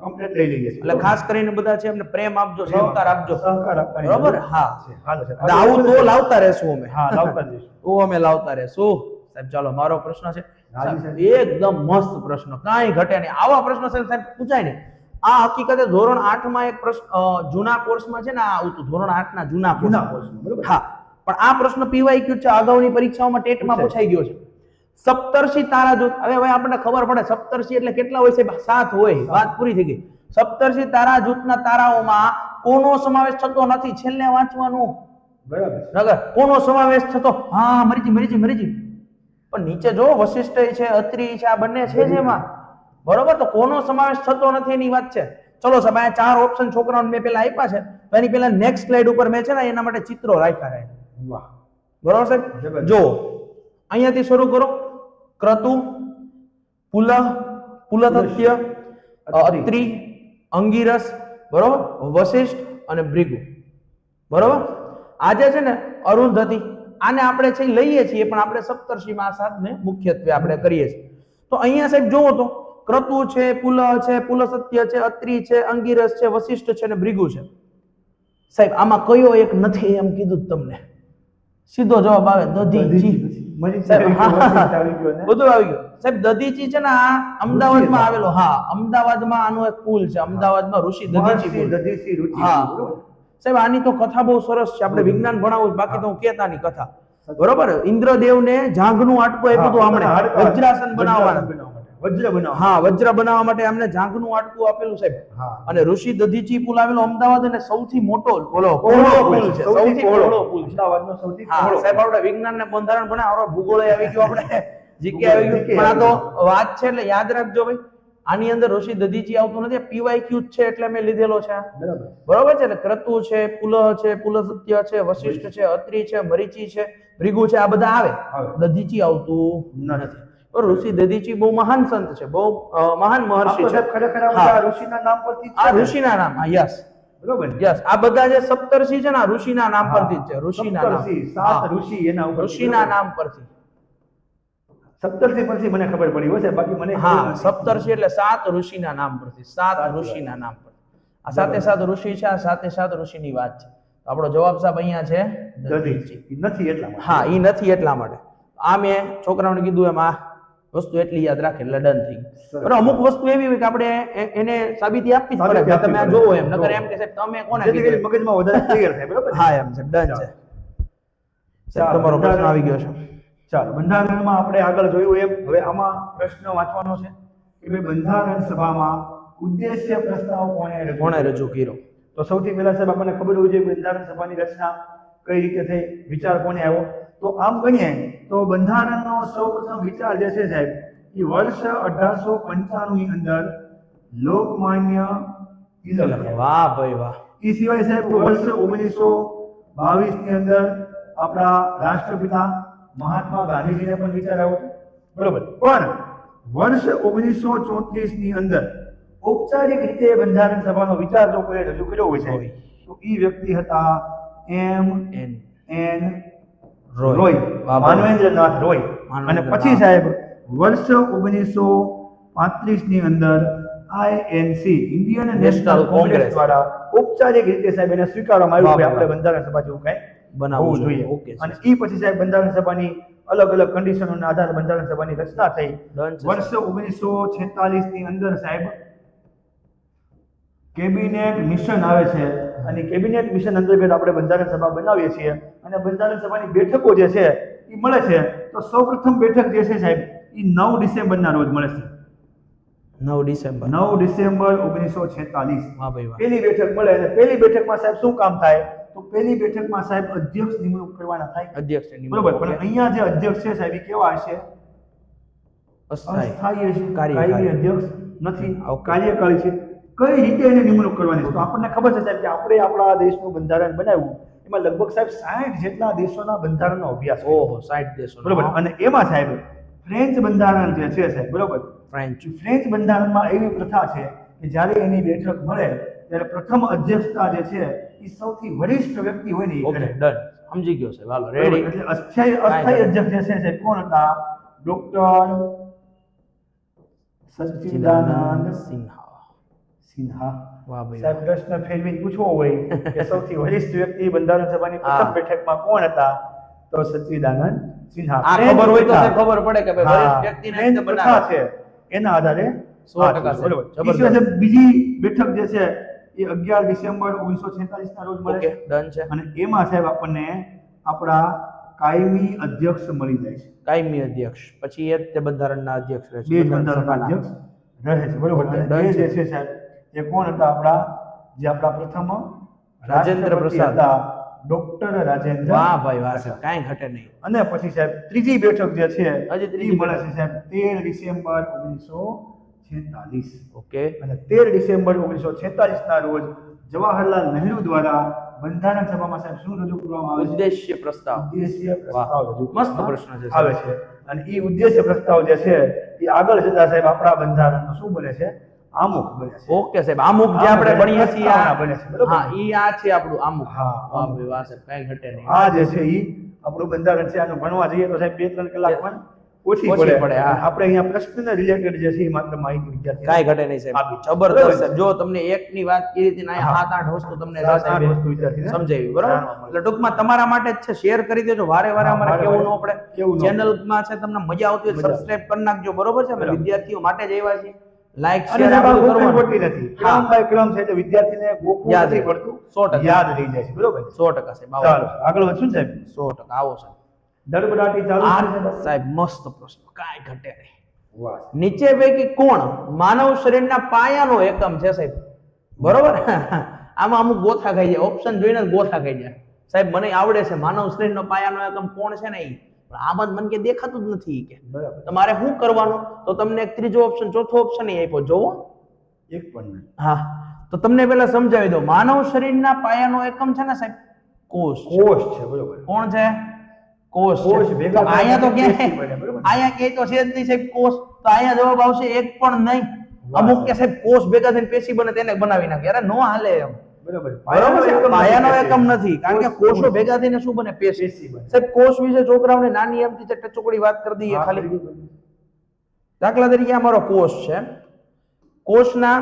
B: કમ્પ્લીટ લઈ લઈએ છીએ
A: એટલે ખાસ કરીને બધા છે એમને પ્રેમ આપજો સહકાર આપજો
B: સહકાર આપવાની
A: બરોબર
B: જરૂર
A: હા
B: છે. હાલો સાહેબ.
A: એટલે આવું તો લાવતા રહેશું અમે
B: હા લાવતા જઈશું.
A: તો અમે લાવતા રહેશું સાહેબ ચાલો મારો પ્રશ્ન છે
B: હાજી
A: સાહેબ,
B: સાહેબ.
A: એકદમ મસ્ત પ્રશ્ન કાંઈ ઘટે નહીં આવા પ્રશ્ન છે ને સાહેબ પૂછાય ને આ હકીકતે ધોરણ 8 માં એક પ્રશ્ન જૂના કોર્સમાં છે ને આ આવતું ધોરણ 8 ના જૂના
B: જૂના
A: કોર્સમાં.
B: કોર્સમાં, બરોબર.
A: હા પણ આ પ્રશ્ન PYQ છે અગાઉની પરીક્ષાઓમાં ટેટમાં પૂછાઈ ગયો છે સપ્તર્ષિ તારાજૂથ હવે આપણને ખબર પડે સપ્તર્ષિ એટલે કેટલા હોય છે 7 હોય વાત પૂરી થઈ ગઈ સપ્તર્ષિ તારાજૂથના તારાઓમાં કોનો સમાવેશ થતો નથી છેલ્લે વાંચવાનું
B: બરાબર છે.
A: નગર કોનો સમાવેશ થતો હા મરીજી પણ નીચે જો વશિષ્ઠ છે અત્રિ છે આ બંને છે જ એમાં બરોબર તો કોનો સમાવેશ થતો નથી એની વાત છે ચલો સાહેબ આ 4 ઓપ્શન છોકરાઓને મેં પેલા આપ્યા છે તો એની પેલા નેક્સ્ટ સ્લાઇડ ઉપર મેં છે ને એના માટે ચિત્રો રાખ્યા છે
B: વાહ
A: બરોબર સાહેબ
B: જબરદસ્ત.
A: જો અહીંયાથી શરૂ કરો ક્રતુ પુલહત્ય અત્રિ અંગિરસ બરોબર વશિષ્ઠ અને ભૃગુ બરોબર આજે છે ને અરુંધતી આને આપણે છે લઈએ છીએ પણ આપણે સપ્તર્ષિમાં આ સાતને મુખ્યત્વે આપણે કરીએ છીએ તો અહીંયા સાહેબ જોવો તો ક્રતુ છે પુલસત્ય છે અત્રિ છે અંગિરસ છે વશિષ્ઠ છે અને ભૃગુ છે સાહેબ આમાં કયો એક નથી એમ કીધું જ તમને સીધો જવાબ આવે દધીચી સાહેબ, હા, બધું આવી ગયું સાહેબ દધીચી છે ને આ અમદાવાદમાં આવેલો હા અમદાવાદમાં આનો એક પુલ છે અમદાવાદમાં ઋષિ દધીચી પુલ હા સાહેબ આની તો કથા બહુ સરસ છે આપણે વિજ્ઞાન ભણાવું બાકી તો હું કહેતાની કથા બરોબર ઇન્દ્રદેવને જાંઘનું આટકું આપ્યું હતું આમણે વજ્રાસન બનાવવાના
B: વજ્ર બનાવવા
A: હા વજ્ર બનાવવા માટે અમને જાંઘનું આટકું આપેલું સાહેબ
B: હા.
A: અને ઋષિ દધીચી પુલ આવેલો અમદાવાદ અને સૌથી મોટો બોલો પહોળો પુલ છે સૌથી પહોળો પુલ છે
B: અમદાવાદનો સૌથી
A: હા
B: પહોળો
A: સાહેબ આપણે વિજ્ઞાન ને બંધારણ ભણે હવે ભૂગોળ આવી ગયો આપણે જીકે આવી ગયું પણ આ તો વાત છે એટલે યાદ રાખજો ભાઈ આની અંદર ઋષિ દધીચી આવતું નથી PYQ જ છે એટલે મેં લીધેલો છે આ.
B: બરાબર
A: બરોબર છે એટલે ક્રતુ છે પુલહ છે પુલસત્ય છે વશિષ્ઠ છે અત્રિ છે મરીચી છે ભૃગુ છે આ બધા આવે
B: આવે.
A: દધીચી આવતું
B: નથી.
A: નથી તો ઋષિ દધીચી બહુ મહાન સંત છે બહુ મહાન મહર્ષિ
B: આ તો
A: છે
B: સાહેબ ખરેખર આ
A: હા.
B: બધા ઋષિના નામ પરથી જ
A: આ
B: છે ને?
A: ઋષિના નામ હા યસ
B: બરોબર ને?
A: યસ આ બધા જે સપ્તર્ષિ છે ને આ ઋષિના નામ
B: હા.
A: પરથી જ છે ઋષિના નામ
B: સપ્તર્ષિ,
A: હા.
B: 7 ઋષિ એના ઉપર
A: ઋષિના નામ પરથી
B: સપ્તર્ષિ પરથી મને ખબર પડી હોય છે બાકી મને ખબર
A: હા
B: નથી.
A: સપ્તર્ષિ એટલે 7 ઋષિના નામ પરથી 7
B: સાચી
A: ઋષિના નામ પરથી આ સાતે સાત ઋષિ છે આ સાતે સાત ઋષિની વાત છે તો આપણો જવાબ સાહેબ અહીંયા છે દધીચી.
B: દધીચી. નથી એટલા માટે.
A: હા ઈ નથી એટલા માટે આ મેં છોકરાઓને કીધું એમ આ વસ્તુ એટલી યાદ રાખે એટલે ડન થઈ ગયું.
B: સરસ.
A: પણ અમુક વસ્તુ એવી હોય કે આપણે એને સાબિતી આપવી જ પડે
B: સાબિતી
A: કે
B: આપવી
A: તમે આ
B: પડે.
A: જોવો એમ નકર
B: જોવો.
A: એમ કે સાહેબ તમે કોને
B: જેથી કરીને
A: કીધું
B: મગજમાં વધારે ક્લિયર થાય બરોબર ને?
A: હા એમ છે ડન છે સાહેબ
B: ચાલો,
A: તમારો પ્રશ્ન આવી ગયો છે
B: ચાલો બંધારણમાં આપણે આગળ જોયું એમ હવે આમાં પ્રશ્ન વાંચવાનો છે કે ભાઈ બંધારણ સભામાં ઉદ્દેશ્ય પ્રસ્તાવ
A: કોણે રજૂ કર્યો
B: તો સૌથી પહેલા સાહેબ આપણને ખબર હોવી જોઈએ બંધારણ સભાની રચના કઈ રીતે થઈ વિચાર કોને આવ્યો તો આમ ગણીએ તો બંધારણનો સૌપ્રથમ વિચાર જે છે સાહેબ એ વર્ષ 1895 ની અંદર લોકમાન્ય તિલક
A: વાહ ભાઈ વાહ
B: એ સિવાય સાહેબ વર્ષ 1922 ની અંદર આપણા રાષ્ટ્રપિતા મહાત્મા ગાંધીજીને પણ વિચાર આવ્યો હતો. બરોબર પણ વર્ષ 1934 ની અંદર ઔપચારિક રીતે બંધારણ સભાનો વિચાર જો કોઈ રજૂ કર્યો હોય છે તો એ વ્યક્તિ હતા M
A: N
B: N
A: Roy.
B: Roy
A: વાહ,
B: માનવેન્દ્રનાથ રોય અને
A: માનવેન્દ્રનાથ.
B: પછી સાહેબ વર્ષ 1935 ની અંદર INC ઇન્ડિયન નેશનલ કોંગ્રેસ દ્વારા ઔપચારિક રીતે સાહેબ એને સ્વીકારવામાં આવ્યું કે
A: વાહ,
B: આપણે
A: વાહ.
B: બંધારણ સભા જેવું કઈ
A: બનાવવું
B: હોવું
A: જોઈએ.
B: જોઈએ
A: ઓકે,
B: અને એ પછી સાહેબ બંધારણ સભાની અલગ અલગ કન્ડિશનોના આધારે બંધારણ સભાની રચના થઈ
A: Done છે,
B: વર્ષ 1946 ની અંદર સાહેબ કેબિનેટ મિશન આવે છે અને કેબિનેટ મિશન અંતર્ગત આપણે બંધારણ સભા બનાવીએ છીએ અને બંધારણ સભાની બેઠકો જે છે એ મળે છે તો સૌપ્રથમ બેઠક જે છે સાહેબ એ 9 ડિસેમ્બરના રોજ મળે છે
A: 9 ડિસેમ્બર
B: 9 ડિસેમ્બર 1946
A: વાહ ભાઈ વાહ
B: પહેલી બેઠક મળે અને પહેલી બેઠકમાં સાહેબ શું કામ થાય તો પહેલી બેઠકમાં સાહેબ અધ્યક્ષ નિમણૂક કરવાના થાય
A: અધ્યક્ષની
B: બરોબર
A: નિમણૂક.
B: પણ અહીંયા જે અધ્યક્ષ છે સાહેબ એ કેવા હશે
A: અસ્થાયી.
B: અસ્થાયી છે
A: કાર્યકારી.
B: કાયમી અધ્યક્ષ નથી
A: ઓકે.
B: કાર્યકારી છે કઈ રીતે એને નિમણૂક કરવાની છે તો આપણને ખબર છે સાહેબ કે આપણે આપણા દેશનું બંધારણ બનાવ્યું એમાં લગભગ સાહેબ 60 જેટલા દેશોના બંધારણનો અભ્યાસ કર્યો.
A: ઓહો 60 દેશો
B: બરોબર અને એમાં સાહેબ ફ્રેન્ચ બંધારણ જે છે સાહેબ, બરોબર,
A: ફ્રેન્ચ.
B: ફ્રેન્ચ બંધારણમાં એવી પ્રથા છે કે જ્યારે એની બેઠક મળે ત્યારે પ્રથમ અધ્યક્ષતા જે છે એ સૌથી વરિષ્ઠ વ્યક્તિ હોય ને એ
A: ઓકે
B: કરે.
A: ડન, સમજી ગયો સાહેબ. હાલો
B: બરોબર,
A: રેડી.
B: એટલે અસ્થાયી અધ્યક્ષ જે છે સાહેબ કોણ હતા? ડોક્ટર સચ્ચિદાનંદ
A: સિન્હા.
B: સિન્હા.
A: વાહ ભાઈ
B: સાહેબ, પ્રશ્ન ફેરવીને પૂછવો હોય કે સૌથી વરિષ્ઠ વ્યક્તિ બંધારણ સભાની
A: હા.
B: પ્રથમ બેઠકમાં કોણ હતા, તો સચ્ચિદાનંદ સિન્હા.
A: આ
B: ફ્રેન્ચ
A: ખબર હોય તો
B: પ્રથા.
A: સાહેબ ખબર પડે કે ભાઈ
B: હા,
A: વરિષ્ઠ વ્યક્તિને
B: ફ્રેન્ચ
A: રીતે
B: પ્રથા
A: બનાવે.
B: છે એના આધારે
A: 100%
B: બરોબર.
A: જબરદસ્ત.
B: ઈ સિવાય સાહેબ બીજી બેઠક જે છે એ 11 ડિસેમ્બર 1946 ના રોજ મળે
A: ઓકે
B: છે
A: ડન છે.
B: અને એમાં સાહેબ આપણને આપણા કાયમી અધ્યક્ષ મળી જાય છે.
A: કાયમી અધ્યક્ષ, પછી એ જ તે બંધારણના અધ્યક્ષ રહે છે.
B: બે જ
A: બંધારણ
B: બંધારણના
A: સભાના.
B: અધ્યક્ષ રહે છે, બરોબર.
A: ઓકે,
B: અને
A: done
B: એ જે
A: છે.
B: છે સાહેબ એ કોણ હતા? આપણા પ્રથમ
A: રાજેન્દ્ર
B: રાષ્ટ્રપતિ
A: પ્રસાદ.
B: હતા, ડોક્ટર રાજેન્દ્ર
A: વાહ ભાઈ વાહ
B: પ્રસાદ.
A: સાહેબ, કાંઈ ઘટે નહીં.
B: અને પછી સાહેબ ત્રીજી બેઠક જે છે
A: હજી ત્રીજી
B: ઈ મળે
A: બેઠક.
B: છે સાહેબ 13 ડિસેમ્બર 1946.
A: ઓકે
B: અને 13 ડિસેમ્બર 1946 ના રોજ જવાહરલાલ નહેરુ દ્વારા બંધારણ સભામાં સાહેબ શું રજૂ કરવામાં આવે છે?
A: ઉદ્દેશ્ય પ્રસ્તાવ.
B: ઉદ્દેશ્ય
A: વાહ,
B: પ્રસ્તાવ રજૂ
A: મસ્ત
B: કરવામાં
A: પ્રશ્ન છે
B: આવે છે. અને એ ઉદ્દેશ્ય પ્રસ્તાવ જે છે એ આગળ જતા સાહેબ આપણા બંધારણનું શું બને છે? આમુખ બને છે.
A: ઓકે સાહેબ, આમુખ જે આપણે
B: આમુખ
A: ભણીએ છીએ
B: પ્રસ્તાવના બને છે, બરોબર?
A: હા, ઈ આ છે આપણું આમુખ.
B: હા,
A: વાહ
B: આમુખ.
A: ભાઈ વાહ સાહેબ, કાંઈ ઘટે નહીં.
B: આ જે છે એ આપણું બંધારણ છે. આનું ભણવા જઈએ તો સાહેબ 2-3 કલાક પણ ઓછી
A: ઓછી
B: પડે.
A: પડે, હા.
B: અને આપણે અહીંયા પ્રશ્નને રિલેટેડ જે છે એ માત્ર માહિતી વિદ્યાર્થી
A: કાંઈ ઘટે નહીં સાહેબ,
B: આપી.
A: જબરદસ્ત
B: બરોબર.
A: સાહેબ. જો તમને એકની વાત કીધી હતી ને અહીંયા
B: હા.
A: 7-8 વસ્તુ તમને
B: 7-8
A: સાહેબે
B: વસ્તુ વિદ્યાર્થીને
A: સમજાવી, બરોબર?
B: જાણવા મળે.
A: એટલે ટૂંકમાં તમારા માટે જ છે, શેર કરી દેજો. વારે વારે
B: હા,
A: અમારે
B: વારે
A: કેવું ન
B: વારે
A: પડે.
B: કેવું ન પડે.
A: ચેનલમાં છે તમને મજા આવતી હોય
B: મજા
A: સબસ્ક્રાઇબ કરી નાખજો, બરોબર છે? અમે
B: બરાબર.
A: વિદ્યાર્થીઓ માટે જ આવ્યા છીએ. લાઈક
B: અને
A: શેર
B: સાહેબ આ
A: આ બધું
B: ગોખવી
A: કરવાનું.
B: પડતી નથી.
A: હા.
B: ક્રમ બાય ક્રમ છે એટલે વિદ્યાર્થીને ગોખવું
A: યાદ
B: નથી
A: રહે.
B: પડતું.
A: 100%.
B: યાદ રહી જાય છે, બરોબર?
A: 100% સાહેબ, આવો.
B: ચાલો આગળ વધશું ને સાહેબ.
A: 100% આવો સાહેબ.
B: દડબડાટી ચાલુ
A: આ
B: છે સાહેબ.
A: સાહેબ મસ્ત પ્રશ્ન, કાંઈ ઘટે નહીં.
B: વાહ.
A: નીચે પૈકી કોણ માનવ શરીરના પાયાનો એકમ છે સાહેબ? બરોબર. આમાં અમુક ગોથા ખાઈ જાય, ઓપ્શન જોઈને જ ગોથા ખાઈ જાય. સાહેબ મને આવડે છે માનવ શરીરનો પાયાનો એકમ કોણ છે ને ઈ, પણ આમાં જ મને કે દેખાતું જ નથી કે.
B: બરાબર.
A: તમારે શું કરવાનું? તો તમને એક ત્રીજો ઓપ્શન, ચોથો ઓપ્શન એ આપ્યો, જોવો.
B: એક પણ નહીં.
A: હા, તો તમને પહેલા સમજાવી દઉં. માનવ શરીરના પાયાનો એકમ છે ને સાહેબ, કોષ છે.
B: કોષ છે, બરોબર.
A: કોણ છે? કોષ છે.
B: કોષ ભેગા
A: તો અહીંયા તો
B: થઈને
A: ક્યાંય
B: પેશી બને, બરોબર.
A: અહીંયા ક્યાંય તો છે જ નહીં સાહેબ કોષ. તો અહીંયા જવાબ આવશે એક પણ નહીં.
B: વાહ,
A: અમુક કે
B: સાહેબ.
A: સાહેબ કોષ ભેગા થઈને પેશી બને તેને બનાવી નાખે. અરે નો હાલે એમ.
B: બરોબર.
A: બરોબર છે? પાયાનો એકમ નથી, કારણ કે કોષો
B: કોષ.
A: ભેગા થઈને શું બને? પેશી.
B: પેશી બને.
A: સાહેબ કોષ વિશે છોકરાઓને નાની એમથી ટચુકડી વાત કરી દઈએ
B: હા,
A: ખાલી.
B: કરી દીધું.
A: દાખલા તરીકે આ મારો કોષ છે. કોષના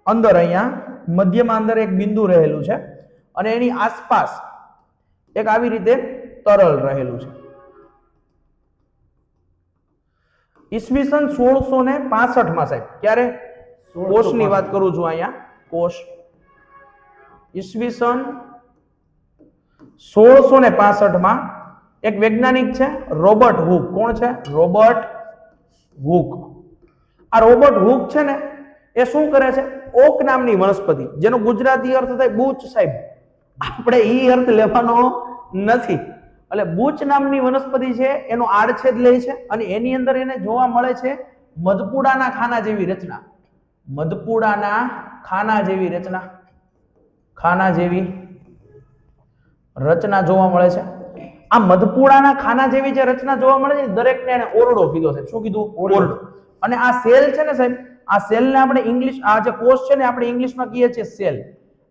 A: અંદર અહીંયા મધ્યમાં અંદર એક બિંદુ રહેલું છે અને એની આસપાસ એક આવી રીતે તરલ રહેલું છે. ઈસવીસન 1665 માં સાહેબ, ક્યારે? કોષની વાત કરું છું અહીંયા. કોષ ઈસવીસન 1665 માં એક વૈજ્ઞાનિક છે રોબર્ટ હુક. કોણ છે? Robert Hooke. આ રોબર્ટ હુક છે ને એ શું કરે છે? ઓક નામની વનસ્પતિ, જેનો ગુજરાતી અર્થ થાય બૂચ સાહેબ. આપણે ઈ અર્થ લેવાનો નથી. એટલે બૂચ નામની વનસ્પતિ છે એનો આડછેદ લે છે અને એની અંદર એને જોવા મળે છે મધપૂડાના ખાના જેવી રચના. મધપૂડાના ખાના જેવી રચના. ખાના જેવી રચના જોવા મળે છે. આ મધપૂડાના ખાના જેવી જે રચના જોવા મળે છે દરેકને એને ઓરડો કીધો છે. શું કીધું? ઓરડો. અને આ સેલ છે ને સાહેબ, આ સેલને આપણે ઇંગ્લિશ, આ જે કોષ છે ને આપણે ઇંગ્લિશમાં કહીએ છીએ સેલ.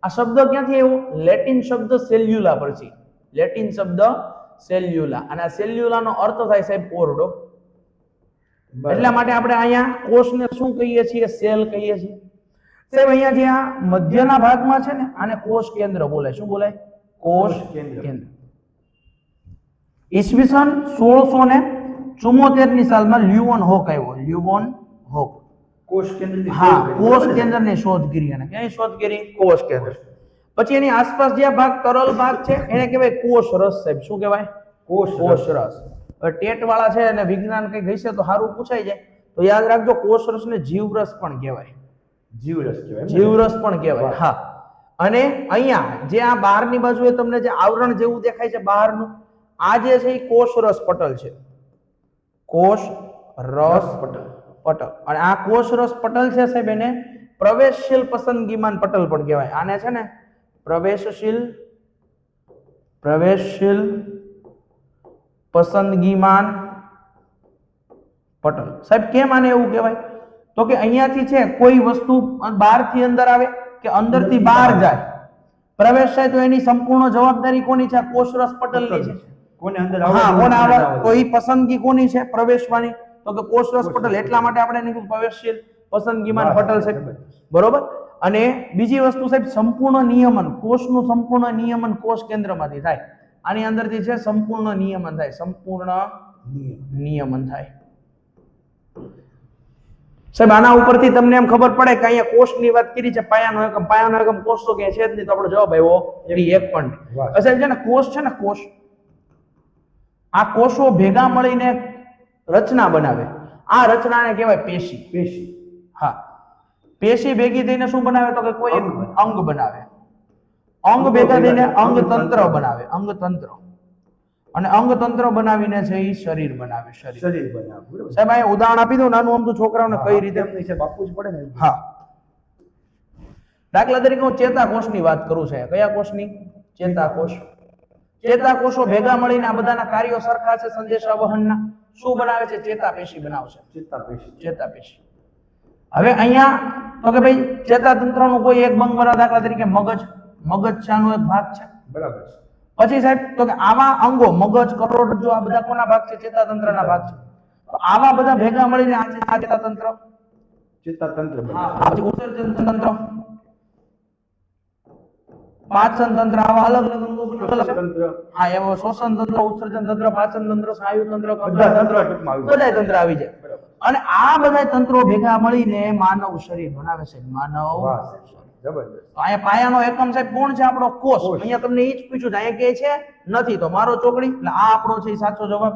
A: આ શબ્દ ક્યાંથી આવ્યો? લેટિન શબ્દ સેલ્યુલા પરથી. લેટિન શબ્દ સેલ્યુલા. અને આ સેલ્યુલાનો અર્થ થાય સાહેબ ઓરડો. એટલા માટે આપણે અહીંયા કોષને શું કહીએ છીએ? સેલ કહીએ છીએ. સાહેબ અહીંયા જે આ મધ્યના ભાગમાં છે ને આને કોષ કેન્દ્ર બોલાય. શું બોલાય? કોષ કેન્દ્ર. ઈસવીસન 1674 ની સાલમાં લ્યુવન હોક આવ્યો. લ્યુવન હોક.
B: કોષ કેન્દ્રની
A: હા,
B: શોધ કરી.
A: કોષ
B: બરોબર.
A: કેન્દ્રની શોધ કરી. અને ક્યાંય શોધ કરી? કોષ કેન્દ્ર. પછી એની આસપાસ જે ભાગ તરલ ભાગ છે એને કહેવાય કોષ રસ સાહેબ. શું કહેવાય? કોષ રસ. હવે ટેટ વાળા છે અને વિજ્ઞાન કઈ હશે તો સારું પૂછાઈ જાય તો યાદ રાખજો, કોષ રસને જીવરસ પણ કહેવાય.
B: જીવરસ કહેવાય એમ ને?
A: જીવરસ પણ કહેવાય. હા. અને અહીંયા જે આ બહારની બાજુએ તમને જે આવરણ જેવું દેખાય છે બહારનું, આ જે છે એ કોષ રસ પટલ છે. કોષ રસ પટલ. અને આ કોષ રસ પટલ છે સાહેબ એને પ્રવેશશીલ પસંદગીમાન પટલ પણ કહેવાય. આને છે ને પ્રવેશશીલ પસંદગીમાન પટલ. સાહેબ કેમ આને એવું કહેવાય? તો કે અહીંયાથી છે કોઈ વસ્તુ બહારથી અંદર આવે કે અંદરથી બહાર જાય, પ્રવેશ થાય તો એની સંપૂર્ણ જવાબદારી કોની છે? કોષરસ પટલની છે.
B: કોને અંદર
A: હા, કોને આવે તો એ પસંદગી કોની છે પ્રવેશવાની? તો કે કોષરસ પટલ. એટલા માટે આપણે એને કીધું પ્રવેશશીલ પસંદગીમાન પટલ સાહેબ. બરોબર. અને બીજી વસ્તુ સાહેબ સંપૂર્ણ નિયમન, કોષનું સંપૂર્ણ નિયમન કોષ કેન્દ્રમાંથી થાય. આની અંદરથી છે સંપૂર્ણ નિયમન થાય, સંપૂર્ણ નિયમન થાય. સાહેબ આના ઉપરથી તમને એમ ખબર પડે કે અહીંયા કોષની વાત કરી છે, પાયાનો એકમ કોષ તો કે છે જ નહીં, તો આપણો જવાબ આવ્યો એક પણ નહીં. સાહેબ છે ને કોષ છે ને કોષ, આ કોષો ભેગા મળીને રચના બનાવે. આ રચનાને કહેવાય પેશી.
B: પેશી.
A: હા, પેશી ભેગી થઈને શું બનાવે? તો કે કોઈ એક અંગ બનાવે. અંગ ભેગા થઈને અંગતંત્ર બનાવે, અંગતંત્ર. અને અંગતંત્ર બનાવીને છે એ શરીર બનાવે.
B: શરીર બનાવે.
A: સાહેબ અહીંયા ઉદાહરણ આપી દઉં નાનું અમથું છોકરાઓને કઈ રીતે
B: આપવું જ પડે ને.
A: હા, દાખલા તરીકે હું ચેતાકોષની વાત કરું છે. કયા કોષની? ચેતાકોષ. ચેતાકોષો ભેગા મળીને આ બધાના કાર્યો સરખા છે સંદેશા વહનના. શું બનાવે છે? ચેતાપેશી બનાવશે. ચેતાપેશી. હવે અહીંયા તો કે ભાઈ ચેતાતંત્રનું કોઈ એક બંગ બનાવ, દાખલા તરીકે મગજ. મગજ શાનો એક ભાગ છે.
B: બરાબર છે.
A: પછી સાહેબ તો કે આવા અંગો મગજ, કરોડરજ્જુ આ બધા કોના ભાગ છે? ચેતાતંત્રના ભાગ છે. તો આવા બધા ભેગા મળીને આ ચેતાતંત્ર.
B: ચેતાતંત્ર.
A: પછી ઉત્સર્જન તંત્ર, પાચન તંત્ર, આવા અલગ અલગ અંગો તંત્ર. હા, એમાં શોષણ તંત્ર, ઉત્સર્જન તંત્ર, પાચન તંત્ર, સ્નાયુ તંત્ર, બધા તંત્ર આવી જાય. અને આ બધા તંત્રો ભેગા મળીને માનવ શરીર બનાવે છે. માનવ અહીંયા પાયાનો એકમ સાહેબ કોણ છે? આપણો કોષ. અહીંયા તમને એ જ પૂછ્યું છે, અહીંયા કે છે નથી તો મારો ચોકડી. એટલે આ આપણો છે સાચો જવાબ.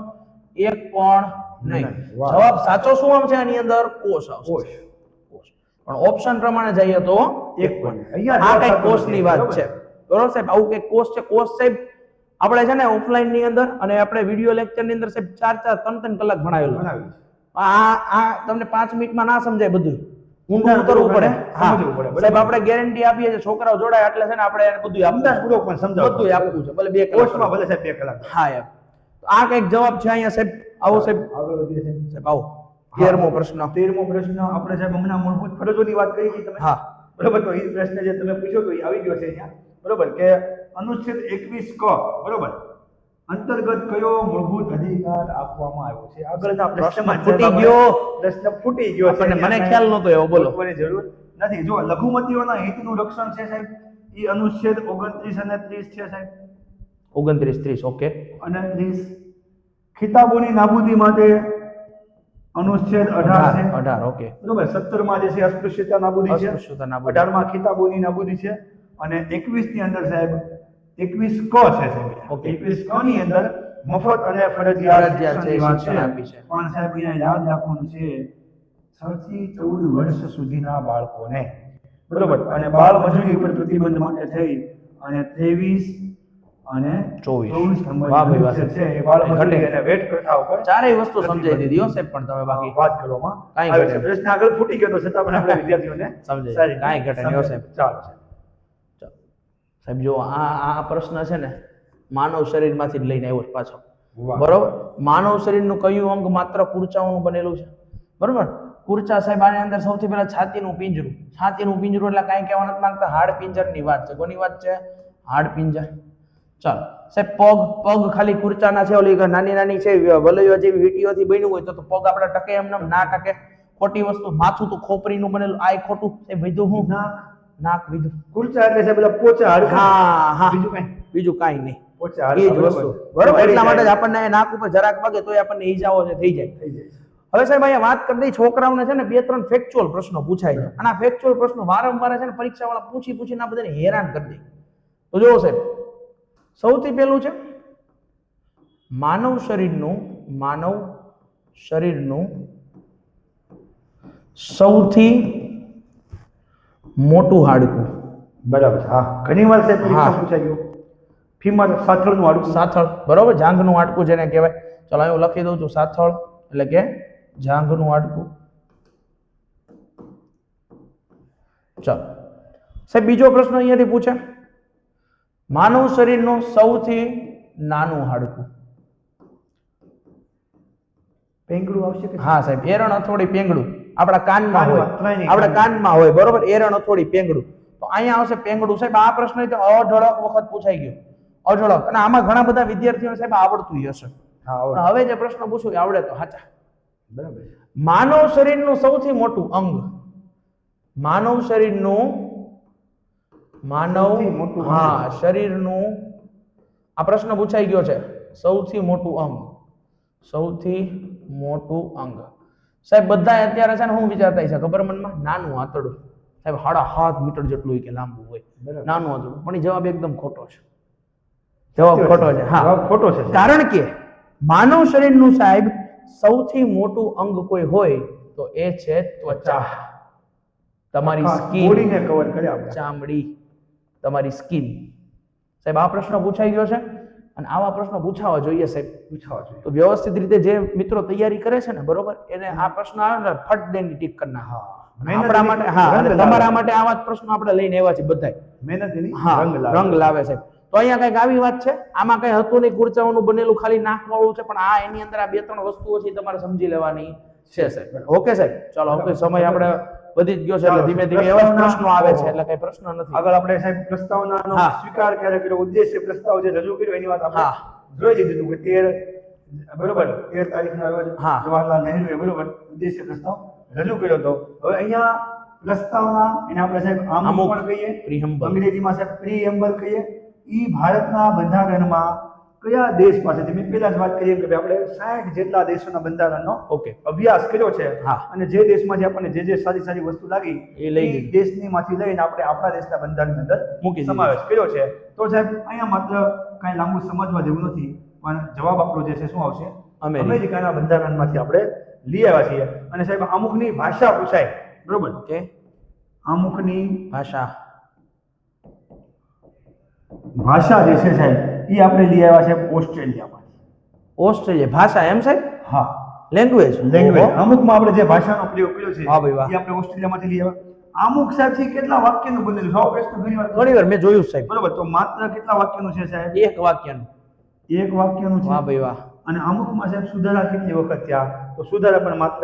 A: એક પણ નહીં. જવાબ સાચો શું આવશે આની અંદર? કોષ આવશે. પણ ઓપ્શન પ્રમાણે જઈએ તો
B: એક પણ.
A: આ કઈ કોષની વાત છે. બરોબર સાહેબ, આવું કઈ કોષ છે. કોષ સાહેબ આપણે છે ને ઓફલાઈન ની અંદર અને આપણે વિડિયો લેક્ચર ની અંદર સાહેબ 4-3 કલાક ભણાવેલું. આ તમને 5 મિનિટમાં ના સમજાય બધું, ઊંડું ઉતરવું પડે. હા સાહેબ, આપણે ગેરંટી આપીએ છીએ છોકરાઓ જોડાય એટલે છે ને આપણે એને બધું આપવું છે. ભલે 2 કલાક,
B: ભલે સાહેબ 2 કલાક.
A: હા યાર, આ કઈક જવાબ છે અહીંયા સાહેબ. આવો સાહેબ,
B: આગળ વધીએ
A: સાહેબ આવો. 13મો પ્રશ્ન.
B: 13મો પ્રશ્ન આપણે સાહેબ હમણાં મૂળભૂત ફરજોની વાત કરી હતી તમે.
A: હા
B: બરોબર. તો એ પ્રશ્ન જે તમે પૂછ્યો તો એ આવી ગયો છે અહીંયા. બરોબર કે અનુચ્છેદ 21 ક બરોબર અંતર્ગત કયો મૂળભૂત અધિકાર આપવામાં આવ્યો છે? આગળના પ્રશ્નમાં પ્રશ્ન ફૂટી ગયો છે.
A: મને ખ્યાલ નહોતો એવો. બોલો.
B: કોઈ જરૂર નથી. જો લઘુમતીઓના હિતનું રક્ષણ છે સાહેબ, એ અનુચ્છેદ 29 અને 30 છે સાહેબ.
A: 29-30 ઓકે.
B: અને 30 ખિતાબોની નાબૂદી માટે અનુચ્છેદ 18 છે.
A: 18 ઓકે.
B: બરોબર. 17 માં જે છે અસ્પૃશ્યતા નાબૂદી છે. 18 માં ખિતાબોની નાબૂદી છે. અને 21 ની અંદર સાહેબ 21 ક છે સાહેબ. 21 ક ની અંદર મફત અને ફરજિયાત શિક્ષણની વાત છે. પણ સાહેબ અહીંયા યાદ રાખવાનું છે 6 થી 14 વર્ષ સુધીના બાળકોને, બરોબર, અને બાળ મજૂરી ઉપર પ્રતિબંધ માટે થઈ અને 23 અને 24 નંબર છે એ બાળ મજૂરી અને વેટ પ્રથા ઉપર
A: ચારેય વસ્તુ સમજાઈ દીધી હો સાહેબ. પણ તમે બાકી
B: વાત કરવામાં
A: કાઈ ઘટે
B: પ્રશ્ન આગળ ફૂટી ગયો તો છતાં પણ આપણે વિદ્યાર્થીઓને
A: સમજાય કાઈ ઘટે નહીં હો સાહેબ.
B: ચાલો
A: સાહેબ જો આ પ્રશ્ન છે ને માનવ શરીરમાંથી જ લઈને આવ્યો છે પાછો. બરોબર. માનવ શરીરનું કયું અંગ માત્ર કુર્ચાઓનું બનેલું છે? બરોબર. કુર્ચા સાહેબ આની અંદર સૌથી પહેલા છાતીનું પિંજરું. છાતીનું પિંજરું એટલે કાંઈ કહેવા નથી માંગતા, હાડ પિંજરની વાત છે. કોની વાત છે? હાડ પિંજર. ચાલો સાહેબ, પગ ખાલી કુર્ચાના છે, ઓલી નાની નાની છે વલયો જેવી વીટીઓથી બન્યું હોય તો પગ આપણે ટકે એમ ના ટકે. ખોટી વસ્તુ. માથું તો ખોપરીનું બનેલું, આ ખોટું. એ વિધું હું નાક વિધું.
B: કુર્ચા એટલે છે પેલા પોચા હાડકા.
A: હા હા,
B: બીજું
A: કાંઈ નહીં.
B: પોચા
A: એ જ
B: હાડકા.
A: વસ્તુ. બરોબર. એટલા માટે જ આપણને નાક ઉપર જરાક વાગે તોય આપણને ઈજાઓ છે થઈ જાય. હવે સાહેબ અહીંયા વાત કરી દઈ, છોકરાઓને છે ને 2-3 ફેક્ચ્યુઅલ પ્રશ્નો પૂછાય છે. અને આ ફેક્ચ્યુઅલ પ્રશ્નો વારંવાર છે ને પરીક્ષાવાળા પૂછીને આ બધાને હેરાન કરી દે. તો જુઓ સાહેબ, સૌથી પહેલું છે માનવ શરીરનું સૌથી મોટું હાડકું.
B: બરાબર. હા, ઘણીવાર સાહેબ પરીક્ષા પૂછાઈ ગયું. ફીમર સાથળનું હાડકું. સાથળ.
A: બરોબર. જાંઘનું હાડકું જેને કહેવાય. ચલો હું લખી દઉં છું. સાથળ એટલે કે જાંઘનું હાડકું. ચાલો સાહેબ, બીજો પ્રશ્ન અહીંયાથી પૂછે, માનવ શરીરનું સૌથી નાનું હાડકું.
B: પેંગડું આવશે કે
A: હા સાહેબ, એરણ અથોડી પેંગડું આપણા કાનમાં હોય,
B: ત્રણેય
A: આપણા કાનમાં હોય, બરોબર, એરણ અથોડી પેંગડું. તો અહીંયા આવશે પેંગડું. સાહેબ આ પ્રશ્ન તો અઢળક વખત પૂછાઈ ગયો, અઢળક, અને આમાં ઘણા બધા વિદ્યાર્થીઓને સાહેબ આવડતું હશે.
B: હા
A: પણ હવે જે પ્રશ્ન પૂછું કે આવડે તો સાચા.
B: બરાબર.
A: માનવ શરીરનું સૌથી મોટું અંગ, માનવ શરીરનું,
B: સૌથી મોટું અંગ.
A: હા શરીરનું, આ પ્રશ્ન પૂછાઈ ગયો છે, સૌથી મોટું અંગ, સૌથી મોટું અંગ. સાહેબ બધા અત્યારે છે ને શું વિચારતા છે ખબર મનમાં? નાનું આંતરડું. સાહેબ 7.5 મીટર જેટલું કે લાંબુ હોય,
B: બરાબર.
A: નાનું આંતરડું. પણ એ જવાબ એકદમ ખોટો છે, જવાબ ખોટો છે. હા
B: જવાબ ખોટો છે.
A: કારણ કે માનવ શરીરનું સાહેબ સૌથી મોટું અંગ કોઈ હોય તો એ છે ત્વચા, તમારી
B: બોડીને
A: સ્કિન,
B: કવર કરે આપણે.
A: ચામડી, તમારી સ્કિન. સાહેબ આ પ્રશ્ન પૂછાઈ ગયો છે, અને આવા પ્રશ્નો પૂછાવા જોઈએ સાહેબ.
B: પૂછવા જોઈએ.
A: તો વ્યવસ્થિત રીતે જે મિત્રો તૈયારી કરે છે ને, બરોબર, એને આ પ્રશ્ન આવે ને ફટ દઈને ટીક કરી નાખે.
B: મહેનત
A: આપણા માટે, હા,
B: રંગ
A: અને
B: લાવે.
A: તમારા માટે આવા જ પ્રશ્નો આપણે લઈને આવ્યા છીએ બધાય.
B: મહેનત એની
A: હા,
B: રંગ લાવે.
A: રંગ લાવે સાહેબ. તો અહીંયા કઈક આવી વાત છે, આમાં કઈ હતું નહીં, કુરચાઓનું બનેલું ખાલી નાખવાળું છે, પણ આ એની અંદર આ 2-3 વસ્તુઓ છે તમારે સમજી લેવાની છે સાહેબ. ઓકે સાહેબ, ચાલો હવે સમય આપણે વધી જ ગયો છે, એટલે ધીમે ધીમે એવા જ પ્રશ્નો આવે છે, એટલે કઈ પ્રશ્ન નથી.
B: આગળ આપણે સાહેબ પ્રસ્તાવનાનો
A: હા.
B: સ્વીકાર ક્યારે કર્યો, ઉદ્દેશ્ય પ્રસ્તાવ જે રજૂ કર્યો એની વાત આપણે
A: હા.
B: જોઈ લીધું કે 13 બરોબર 13 તારીખના રોજ
A: હા.
B: જવાહરલાલ નહેરુએ બરોબર ઉદ્દેશ્ય પ્રસ્તાવ રજૂ કર્યો હતો. હવે અહીંયા પ્રસ્તાવના એને આપણે સાહેબ આમુખ
A: આમુખ,
B: પણ કહીએ,
A: preamble.
B: અંગ્રેજીમાં સાહેબ પ્રીએમ્બલ કહીએ. ઈ ભારતના બંધારણમાં કયા દેશ પાસેથી, મેં પહેલા જ વાત કરી એમ કે ભાઈ આપણે 60 જેટલા દેશોના બંધારણનો
A: ઓકે.
B: અભ્યાસ કર્યો છે.
A: હા.
B: અને જે દેશમાંથી આપણને જે સારી સારી વસ્તુ લાગી
A: એ લઈ
B: ઈ
A: લીધી.
B: દેશની માંથી લઈને આપણે આપણા દેશના બંધારણની અંદર
A: મૂકી દીધું.
B: સમાવેશ કર્યો છે. તો સાહેબ અહીંયા માત્ર કાંઈ લાંબુ સમજવા જેવું નથી, પણ જવાબ આપણો જે છે શું આવશે?
A: અમેરિકા.
B: અમેરિકાના બંધારણમાંથી આપણે લઈ આવ્યા છીએ. અને સાહેબ અમુકની ભાષા પૂછાય, બરોબર,
A: ઓકે.
B: અમુકની
A: ભાષા,
B: ભાષા જે છે સાહેબ એ આપણે લઈ આવ્યા છે ઓસ્ટ્રેલિયામાંથી.
A: ઓસ્ટ્રેલિયા ભાષા એમ સાહેબ?
B: હા,
A: લેંગ્વેજ,
B: લેંગ્વેજ. અમુકમાં આપણે જે ભાષાનો પ્રયોગ કર્યો છે
A: વાહ ભાઈ વાહ.
B: એ આપણે ઓસ્ટ્રેલિયામાંથી લઈ આવ્યા. અમુક સાહેબ છે કેટલા વાક્યનું બનેલું છે? આવો પ્રશ્ન
A: ઘણી વાર મેં જોયું સાહેબ.
B: બરોબર, તો માત્ર કેટલા વાક્યનું છે સાહેબ?
A: એક વાક્યનું.
B: એક વાક્યનું
A: વાહ
B: છે.
A: ભાઈ વાહ.
B: અને અમુકમાં સાહેબ સુધારા કેટલી વખત થયા? તો સુધારા પણ માત્ર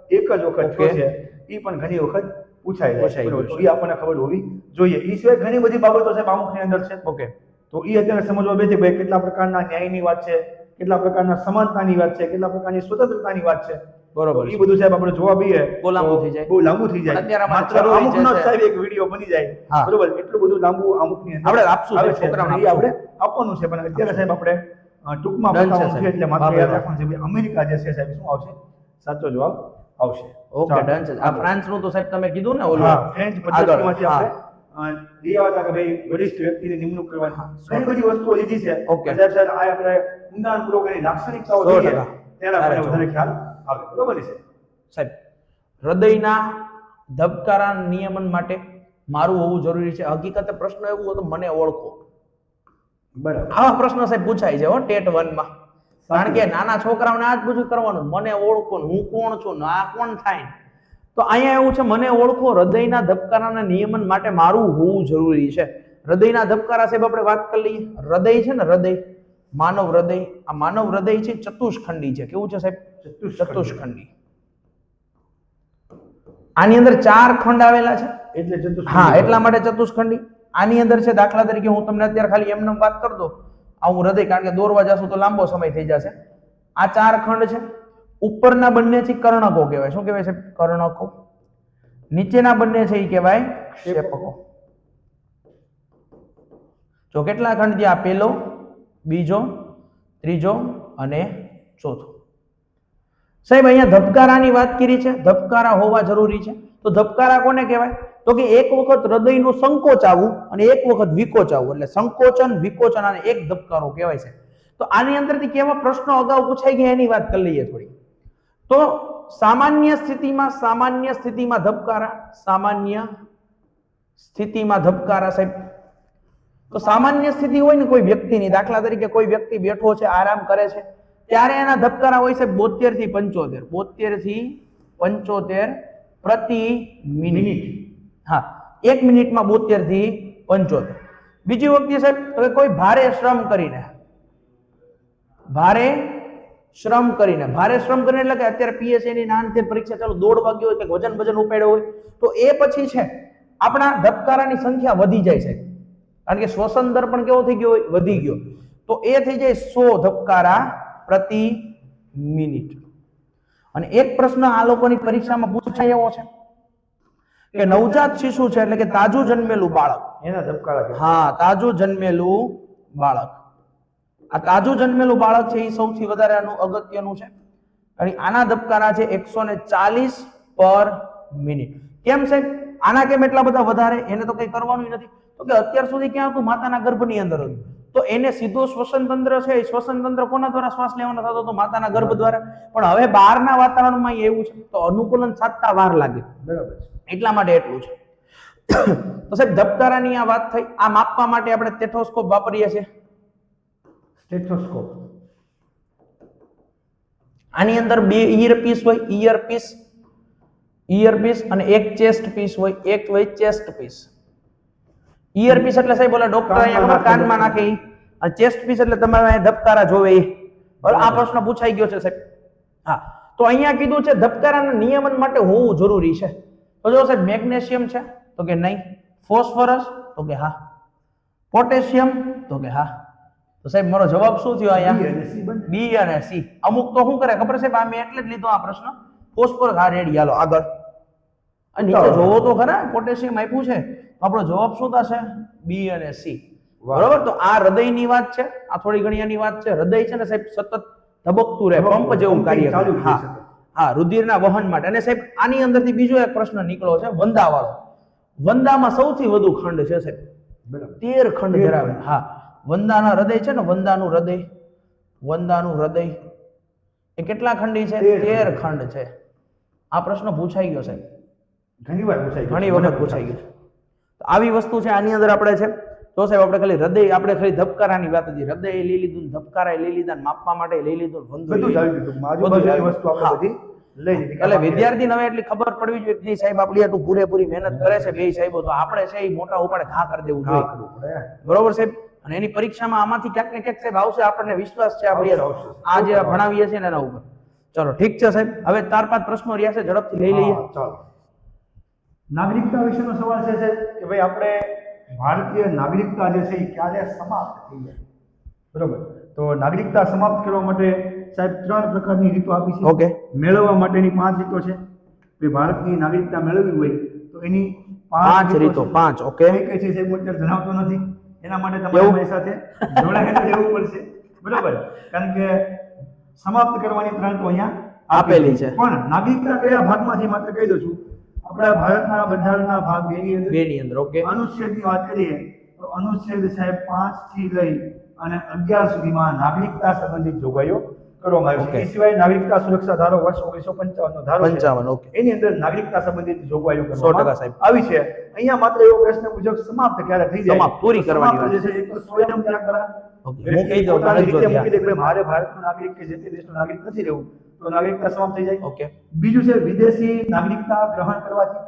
B: એક જ વખત
A: ઓકે.
B: થયો છે. એ પણ ઘણી વખત પૂછાય જાય
A: પૂછાઈ
B: છે. બરોબર,
A: ગયું
B: તો એ આપણને ખબર હોવી જોઈએ. એ સિવાય ઘણી બધી બાબતો સાહેબ અમુકની અંદર છે.
A: ઓકે.
B: તો એ અત્યારે સમજવા બે છે ભાઈ કેટલા પ્રકારના ન્યાયની વાત છે, કેટલા પ્રકારના સમાનતાની વાત છે, કેટલા પ્રકારની સ્વતંત્રતાની વાત છે.
A: બરોબર
B: એ બધું સાહેબ આપણે જોવા બઈએ
A: બહુ લાંબુ
B: તો
A: થઈ જાય.
B: બહુ લાંબુ થઈ જાય.
A: અત્યારે અમારે
B: માત્ર
A: જરૂરી
B: અમુકનો
A: છે
B: જ સાહેબ એક વિડીયો બની જાય.
A: હા.
B: બરોબર, એટલું બધું લાંબુ અમુકની અંદર
A: આપણે આપશું
B: આવે
A: સાહેબ,
B: છે.
A: છોકરાઓને
B: પણ એ
A: આપશું.
B: આપણે આપવાનું છે, પણ અત્યારે સાહેબ આપણે ટૂંકમાં
A: Done છે
B: બતાવવાનું છે,
A: સાહેબ.
B: એટલે માત્ર
A: વાહ,
B: યાદ
A: વાહ.
B: રાખવાનું છે ભાઈ અમેરિકા જે છે સાહેબ શું આવશે? સાચો જવાબ આવશે.
A: ઓકે,
B: ચાલો.
A: ડન છે. આ ફ્રાન્સનું તો સાહેબ તમે કીધું ને ઓલું.
B: હા, ફ્રેન્ચ પદ્ધતિમાંથી
A: હા.
B: આપણે લઈ આવ્યા હતા કે ભાઈ વરિષ્ઠ વ્યક્તિની નિમણૂક કરવાની ઘણી બધી વસ્તુઓ લીધી છે.
A: ઓકે.
B: સાહેબ સાહેબ આ આપણે ઊંડાણપૂર્વક એની લાક્ષણિકતાઓ
A: 100%
B: જોઈએ ત્યારે આપણને
A: ત્યારે
B: વધારે ખ્યાલ આવે. બરોબર છે
A: સાહેબ, હૃદયના ધબકારા નિયમન માટે મારું હોવું જરૂરી છે. હકીકતે પ્રશ્ન એવું હતો, મને ઓળખો.
B: બરાબર.
A: આવા પ્રશ્નો સાહેબ પૂછાય છે હો ટેટ 1 માં. કારણ કે નાના છોકરાઓને આ જ બધું કરવાનું, મને ઓળખો ને હું કોણ છું ને આ કોણ થાય. તો અહીંયા એવું છે, મને ઓળખો, હૃદયના ધબકારાના નિયમન માટે મારું હોવું જરૂરી છે. હૃદયના ધબકારા સાહેબ આપણે વાત કરી લઈએ. હૃદય છે ને, હૃદય, માનવ હૃદય, આ માનવ હૃદય છે ચતુષ્ખંડી છે. કેવું છે સાહેબ? ચતુષ્ખંડી. આની અંદર 4 ખંડ આવેલા છે.
B: એટલે ચતુષ્કોણ.
A: હા, એટલા માટે ચતુષ્ખંડી. આની અંદર છે, દાખલા તરીકે હું તમને અત્યારે ખાલી એમને વાત કરી દઉં, આ હું હૃદય, કારણ કે દોરવા જશું તો લાંબો સમય થઈ જશે. આ 4 ખંડ છે. ઉપરના બંને છે કર્ણકો કહેવાય. શું કહેવાય છે? કર્ણકો. નીચેના બંને છે એ કહેવાય ક્ષેપકો. જો કેટલા ખંડ થયા? પહેલો, બીજો, ત્રીજો અને ચોથો. સાહેબ અહીંયા ધબકારાની વાત કરી છે, ધબકારા હોવા જરૂરી છે. તો ધબકારા કોને કહેવાય? તો કે એક વખત હૃદયનું સંકોચ આવવું અને એક વખત વિકોચ આવવું, એટલે સંકોચન વિકોચન અને એક ધબકારો કહેવાય છે. તો આની અંદરથી કેવા પ્રશ્નો અગાઉ પૂછાઈ ગયા એની વાત કરી લઈએ થોડી. તો સામાન્ય સ્થિતિમાં ધબકારા, સામાન્ય સ્થિતિમાં ધબકારા સાહેબ. તો સામાન્ય સ્થિતિ હોય ને કોઈ વ્યક્તિની, દાખલા તરીકે કોઈ વ્યક્તિ બેઠો છે, આરામ કરે છે, ત્યારે એના ધબકારા હોય છે 72 થી 75, 72 થી 75 પ્રતિ મિનિટ. હા, 1 મિનિટમાં 72 થી 75. બીજી વખતે સાહેબ, હવે કોઈ ભારે શ્રમ કરીને, ભારે શ્રમ કરીને, ભારે શ્રમ કરીને એટલે કે અત્યારે પીએસસી ની નાનથી પરીક્ષા ચાલુ, દોડવા ગયો હોય કે વજન ઉપાડ્યો હોય, તો એ પછી છે આપણા ધબકારાની સંખ્યા વધી જાય છે, કારણ કે શ્વસન દર પણ કેવો થઈ ગયો હોય, વધી ગયો, તો એ થઈ જાય 100 ધબકારા પ્રતિ મિનિટ. અને એક પ્રશ્ન આ લોકોની પરીક્ષામાં પૂછાય એવો છે કે નવજાત શિશુ છે એટલે કે તાજું જન્મેલું બાળક,
B: એના ધબકારા કેટલા?
A: હા તાજું જન્મેલું બાળક, આ તાજું જન્મેલું બાળક છે એ સૌથી વધારે અગત્યનું છે. અને આના ધબકારા છે 140 પર મિનિટ. કેમ સાહેબ આના કેમ એટલા બધા વધારે? એને તો કઈ કરવાનું નથી, તો કે અત્યાર સુધી ક્યાં હતું? માતાના ગર્ભની અંદર હતું, તો એને સીધો શ્વસન તંત્ર છે, એ શ્વસન તંત્ર કોના દ્વારા શ્વાસ લેવાનો થતો હતો? માતાના ગર્ભ દ્વારા. પણ હવે બહારના વાતાવરણમાં એવું છે તો અનુકૂલન સાધતા વાર લાગે,
B: બરાબર છે.
A: એટલા માટે એટલું છે. તો સાહેબ ધબકારાની આ વાત થઈ. આ માપવા માટે આપણે સ્ટેથોસ્કોપ વાપરીએ છીએ.
B: સ્ટેથોસ્કોપ,
A: આની અંદર 2 ઇયરપીસ હોય, ઇયરપીસ અને એક ચેસ્ટ પીસ હોય, એક હોય ચેસ્ટ પીસ. ઇયરપીસ એટલે સાહેબ બોલા ડોક્ટર અહીંયા કાનમાં નાખે, અને ચેસ્ટ પીસ એટલે તમારે અહીંયા ધબકારા જોવે. બરાબર, આ પ્રશ્ન પૂછાઈ ગયો છે સાહેબ. હા, તો અહીંયા કીધું છે ધબકારાના નિયમન માટે હોવું જરૂરી છે. તો જો સાહેબ મેગ્નેશિયમ છે તો કે નહીં, ફોસ્ફરસ તો કે હા, પોટેશિયમ તો કે હા. તો સાહેબ મારો જવાબ શું થયો અહીંયા? બી અને સી. અમુક તો શું કરે ખબર છે સાહેબ, આ મેં એટલે જ લીધો આ પ્રશ્ન, ફોસ્ફરસ. હા રેડી, હાલો આગળ. નીચે જોવો તો ખરા, પોટેશિયમ આપ્યું છે, આપણો જવાબ શું થશે? બી અને સી. બરોબર. તો આ હૃદયની વાત છે, આ થોડી ઘણી આની વાત છે. હૃદય છે ને સાહેબ સતત ધબકતું રહે, પંપ જેવું કાર્ય કરે. હા, રુધિરના વહન માટે. અને સાહેબ આની અંદરથી બીજો એક પ્રશ્ન નીકળ્યો છે, વંદાવાળો. વંદામાં સૌથી વધુ ખંડ છે સાહેબ, 13 ખંડ ધરાવે. હા, વંદાના હૃદય છે ને, વંદાનું હૃદય એ કેટલા ખંડી છે? 13 ખંડ છે. આ પ્રશ્ન પૂછાઈ ગયો સાહેબ, ઘણી વખત પૂછાઈ ગયો. આવી વસ્તુ છે આની અંદર આપણે છે. તો સાહેબ આપણે ખાલી હૃદય, આપણે ખાલી ધબકારાની વાત હતી, હૃદય લઈ લીધું, ધબકારા લઈ લીધા, માપવા માટે લઈ લીધું, એટલે વિદ્યાર્થીને હવે એટલી ખબર પડવી જોઈએ કે સાહેબ આપણી આટલું પૂરેપૂરી મહેનત કરે છે બે સાહેબો, તો આપણે છે એ મોટા ઉપાડે ઘા કરી દેવું જોઈએ. બરોબર સાહેબ. અને એની પરીક્ષામાં આમાંથી ક્યાંક ને ક્યાંક સાહેબ આવશે, આપણને વિશ્વાસ છે આપણે આ જે ભણાવીએ છીએ ને એના ઉપર. ચલો ઠીક છે સાહેબ, હવે 4-5 પ્રશ્નો રહ્યા છે, ઝડપથી લઈ લઈએ.
B: ચાલો, નાગરિકતા વિશેનો સવાલ છે સાહેબ કે ભાઈ આપણે ભારતીય નાગરિકતા જે છે એ ક્યારે સમાપ્ત થઈ જાય? બરોબર. તો નાગરિકતા સમાપ્ત કરવા માટે સાહેબ 3 પ્રકારની રીતો આપી છે.
A: ઓકે.
B: મેળવવા માટેની 5 રીતો છે. ભાઈ ભારતની નાગરિકતા મેળવવી હોય તો એની
A: 5 રીતો. 5 ઓકે.
B: કઈ કઈ છે સાહેબ હું અત્યારે જણાવતો નથી, એના માટે તમારે મારી સાથે જોડાઈને રહેવું પડશે. બરોબર, કારણ કે સમાપ્ત કરવાની 3 તો અહીંયા
A: આપેલી છે.
B: પણ નાગરિકતા કયા ભાગમાંથી માત્ર કહી દઉં છું. આપણા ભારતના બંધારણના ભાગ 2 ની અંદર
A: ઓકે,
B: અનુચ્છેદની વાત કરીએ તો અનુચ્છેદ સાહેબ 5 થી લઈ અને 11 સુધીમાં નાગરિકતા સંબંધિત જોગવાઈઓ કરવામાં આવી છે. એ સિવાય નાગરિકતા સુરક્ષા ધારો વર્ષ 1955 નો ધારો
A: 55 ઓકે,
B: એની અંદર નાગરિકતા સંબંધિત જોગવાઈઓ
A: 100%
B: કરવામાં
A: સાહેબ
B: આવી છે. અહીંયા માત્ર એવો પ્રશ્ન પૂછ્યો કે સમાપ્ત ક્યારે થઈ જાય?
A: સમાપ્ત, પૂરી કરવાની વાત
B: જે છે એક તો સ્વયં ક્યાં કરા.
A: ઓકે, હું કહી દઉં
B: પોતાની
A: તરત
B: રીતે
A: જો
B: મૂકી દે કે મારે ભારતનો નાગરિક કે જે તે દેશનો નાગરિક નથી રહેવું, તો નાગરિકતા સમાપ્ત થઈ જાય.
A: ઓકે.
B: બીજું છે વિદેશી નાગરિકતા ગ્રહણ કરવાથી.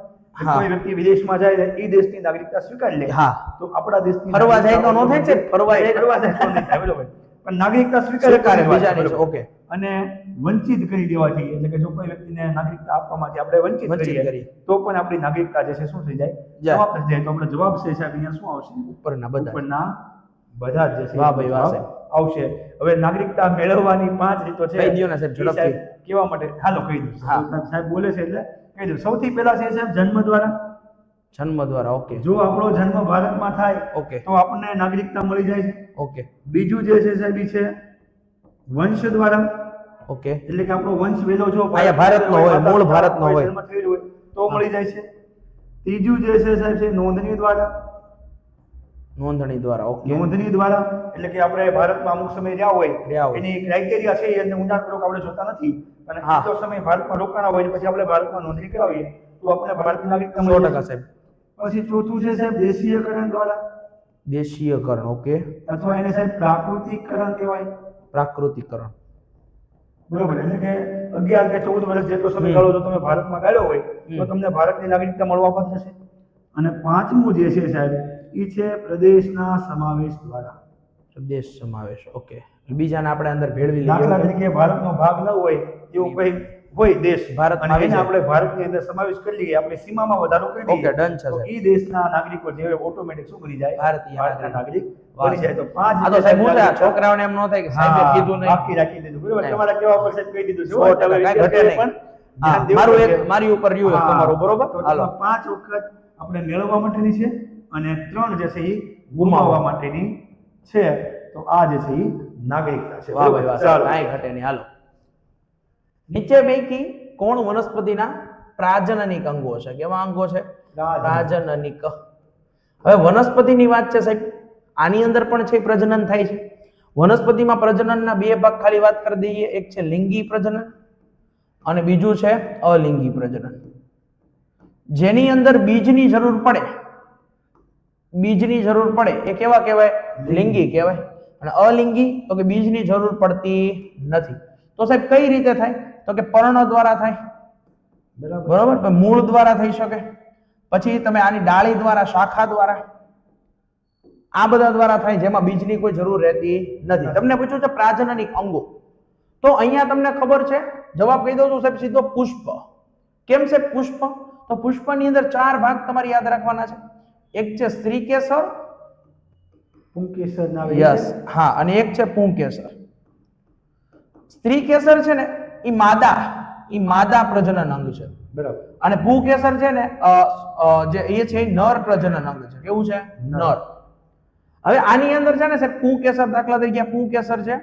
B: કોઈ વ્યક્તિ વિદેશમાં જાય ને એ દેશની નાગરિકતા સ્વીકારી લે,
A: હા,
B: તો આપણા દેશની
A: ફરવા જાય તો નો થાય છે, ફરવા જાય
B: જાય તો નહીં થાય. બરોબર, પણ નાગરિકતા સ્વીકારે
A: બીજાની છે. ઓકે.
B: અને વંચિત કરી દેવાથી, એટલે કે જો કોઈ વ્યક્તિને નાગરિકતા આપવામાંથી આપણે વંચિત કરીએ તો પણ આપણી નાગરિકતા જે છે શું થઈ જાય? સમાપ્ત થઈ જાય. તો આપણો જવાબ છે સાહેબ અહીંયા શું આવશે? ઉપરના બધા જ જે છે
A: વાહ ભાઈ વાહ સાહેબ
B: આવશે. હવે નાગરિકતા મેળવવાની 5 રીતો છે,
A: કહી દો ને સાહેબ ઝડપથી.
B: કેવા માટે? હાલો કહી દઉં. સાહેબ બોલે છે એટલે કહી દઉં. સૌથી પહેલા છે સાહેબ જન્મ દ્વારા. ઓકે. જો આપણો જન્મ ભારતમાં થાય
A: ઓકે
B: તો આપણને નાગરિકતા મળી જાય છે.
A: ઓકે.
B: બીજું જે છે સાહેબ એ છે વંશ દ્વારા.
A: ઓકે,
B: એટલે કે આપણો વંશ વેલો જો
A: આયા ભારતનો હોય, મૂળ ભારતનો હોય,
B: જન્મ થયેલો હોય તો મળી જાય છે. ત્રીજું જે છે સાહેબ છે નોંધણી દ્વારા.
A: ઓકે.
B: નોંધણી દ્વારા એટલે કે આપણે ભારતમાં અમુક સમય રહ્યા હોય, એની ક્રાઇટેરિયા છે એને ઊંડાણપૂર્વક આપણે જોતા નથી, અને એટલો સમય ભારતમાં રોકાણા હોય પછી આપણે ભારતમાં નોંધણી કરાવીએ તો આપણે ભારતની નાગરિકતા મળી જાય.
A: 100% સાહેબ.
B: પછી ચોથું છે સાહેબ દેશીયકરણ દ્વારા.
A: દેશીયકરણ. ઓકે.
B: અથવા એને સાહેબ પ્રાકૃતિકરણ કહેવાય.
A: પ્રાકૃતિકરણ.
B: બરોબર, એટલે કે 11 કે 14 વર્ષ જેટલો સમયગાળો જો તમે ભારતમાં ગાળ્યો હોય તો તમને ભારતની નાગરિકતા મળવા પાત્ર છે. અને પાંચમું જે છે સાહેબ એ છે પ્રદેશના સમાવેશ દ્વારા.
A: પ્રદેશ સમાવેશ. ઓકે. બીજાને આપણે અંદર ભેળવી
B: દાખલા
A: લઈએ.
B: તરીકે ભારતનો ભાગ ન હોય એવું કઈ હોય દેશ,
A: ભારતમાં
B: અને
A: આવી
B: એને
A: જાય.
B: આપણે ભારતની અંદર સમાવેશ કરી લઈએ, આપણી સીમામાં વધારો કરી
A: ઓકે,
B: દઈએ,
A: done છે
B: તો
A: સાહેબ.
B: ઈ દેશના નાગરિકો જે ઓટોમેટિક શું બની જાય,
A: ભારતીય
B: ભારતના નાગરિક
A: વાહ.
B: બની જાય. તો 5
A: આ તો સાહેબ હું છે, આ છોકરાઓને એમ ન થાય કે સાહેબે કીધું નહીં.
B: બાકી રાખી દીધું. બરોબર,
A: નહીં.
B: તમારા કેવા પર સાહેબ કહી દીધું છે.
A: 100% કાંઈ ઘટે નહીં.
B: પણ
A: હા,
B: ધ્યાન દેવું
A: મારું
B: પડશે.
A: એક મારી ઉપર રહ્યું એક
B: હા,
A: તમારું, બરોબર?
B: તો
A: હાલો.
B: 5 વખત આપણે મેળવવા માટેની છે અને 3 જે છે એ
A: ગુમાવવા
B: ગુમાવવા માટેની છે. તો આ જે છે એ નાગરિકતા છે.
A: વાહ ભાઈ
B: બરોબર?
A: વાહ,
B: ચાલો.
A: કાંઈ ઘટે નહીં. હાલો. નીચે પૈકી કોણ વનસ્પતિના પ્રાજનનિક અંગો છે? કેવા અંગો છે? પ્રાજનનિક. હવે વનસ્પતિની વાત છે સાહેબ, આની અંદર પણ છે પ્રજનન થાય છે. વનસ્પતિમાં પ્રજનનના 2 ભાગ ખાલી વાત કરી દઈએ. એક છે લિંગી પ્રજનન અને બીજું છે અલિંગી પ્રજનન. જેની અંદર બીજની જરૂર પડે, બીજની જરૂર પડે એ કેવા કહેવાય? લિંગી કહેવાય. અને અલિંગી તો કે બીજની જરૂર પડતી નથી. તો સાહેબ કઈ રીતે થાય? તો કે પર્ણ દ્વારા થાય. બરોબર, તો મૂળ દ્વારા થઈ શકે, પછી તમે આની ડાળી દ્વારા, શાખા દ્વારા, આ બધા દ્વારા થાય, જેમાં બીજની કોઈ જરૂર રહેતી નથી. તમને પૂછ્યું છે પ્રાજનનિક અંગો, તો અહીંયા તમને ખબર છે, જવાબ કહી દઉં છું સાહેબ સીધો, પુષ્પ. કેમ છે પુષ્પ? તો પુષ્પની અંદર 4 ભાગ તમારે યાદ રાખવાના છે. એક છે સ્ત્રીકેસર,
B: પુંકેસર ના આવે
A: યસ, હા, અને એક છે પુંકેસર. સ્ત્રીકેસર છે ને એ માદા પ્રજનન અંગ છે.
B: બરાબર.
A: અને પુંકેસર છે ને જે એ છે એ નર પ્રજનન અંગ છે. કેવું છે? નર. હવે આની અંદર છે ને સાહેબ પુંકેસર, દાખલા તરીકે પુંકેસર છે.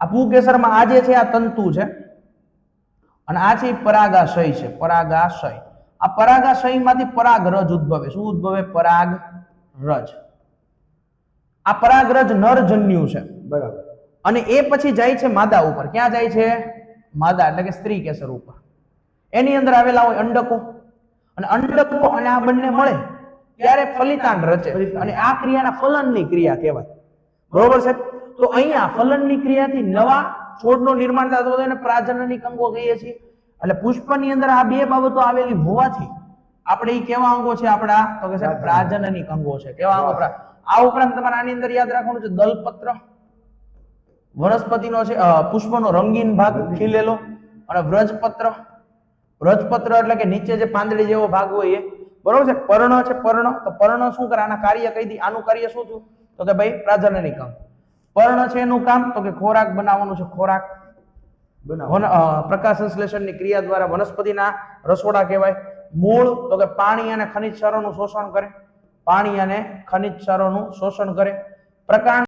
A: આ પુંકેસરમાં આ જે છે આ તંતુ છે અને આ છે પરાગાશય છે. પરાગાશય. આ પરાગાશયમાંથી પરાગરજ ઉદ્ભવે. શું ઉદ્ભવે? પરાગરજ. આ પરાગરજ નરજન્યુ છે.
B: બરાબર.
A: અને એ પછી જાય છે માદા ઉપર. ક્યાં જાય છે? માદા એટલે કે સ્ત્રી કેસર ઉપર. એની અંદર આવેલા હોય અંડકો, અને અંડકો અને આ બંને મળે ત્યારે ફલિતાંડ રચે, અને આ ક્રિયાના ફલનની ક્રિયા કહેવાય. બરોબર છે? તો અહીંયા ફલનની ક્રિયાથી નવા છોડનું નિર્માણ થતું હોય એને પ્રાજનનિક અંગો કહીએ છીએ. એટલે પુષ્પની અંદર આ 2 બાબતો આવેલી હોવાથી આપણે ઈ કેવા અંગો છે આપણા? તો કે સાહેબ પ્રાજનનિક અંગો છે. કેવા અંગો? આ ઉપરાંત તમારે આની અંદર યાદ રાખવાનું છે દલપત્ર, વનસ્પતિનો છે પુષ્પનો રંગીન ભાગ ખીલેલો, અને વ્રજપત્ર. વ્રજપત્ર એટલે કે નીચે જે પાંદડી જેવો ભાગ હોય એ. બરોબર છે? પર્ણ છે, પર્ણ. તો પર્ણ શું કરે? આના કાર્ય કહી દી. આનું કાર્ય શું થયું? તો કે ભાઈ પ્રાજનનિક અંગ. પર્ણ છે એનું કામ તો કે ખોરાક બનાવવાનું છે. ખોરાક. પ્રકાશ સંશ્લેષણની ક્રિયા દ્વારા વનસ્પતિના રસોડા કહેવાય. મૂળ તો કે પાણી અને ખનિજ ક્ષારોનું શોષણ કરે. પાણી અને ખનિજ ક્ષારોનું શોષણ કરે. પ્રકાંડ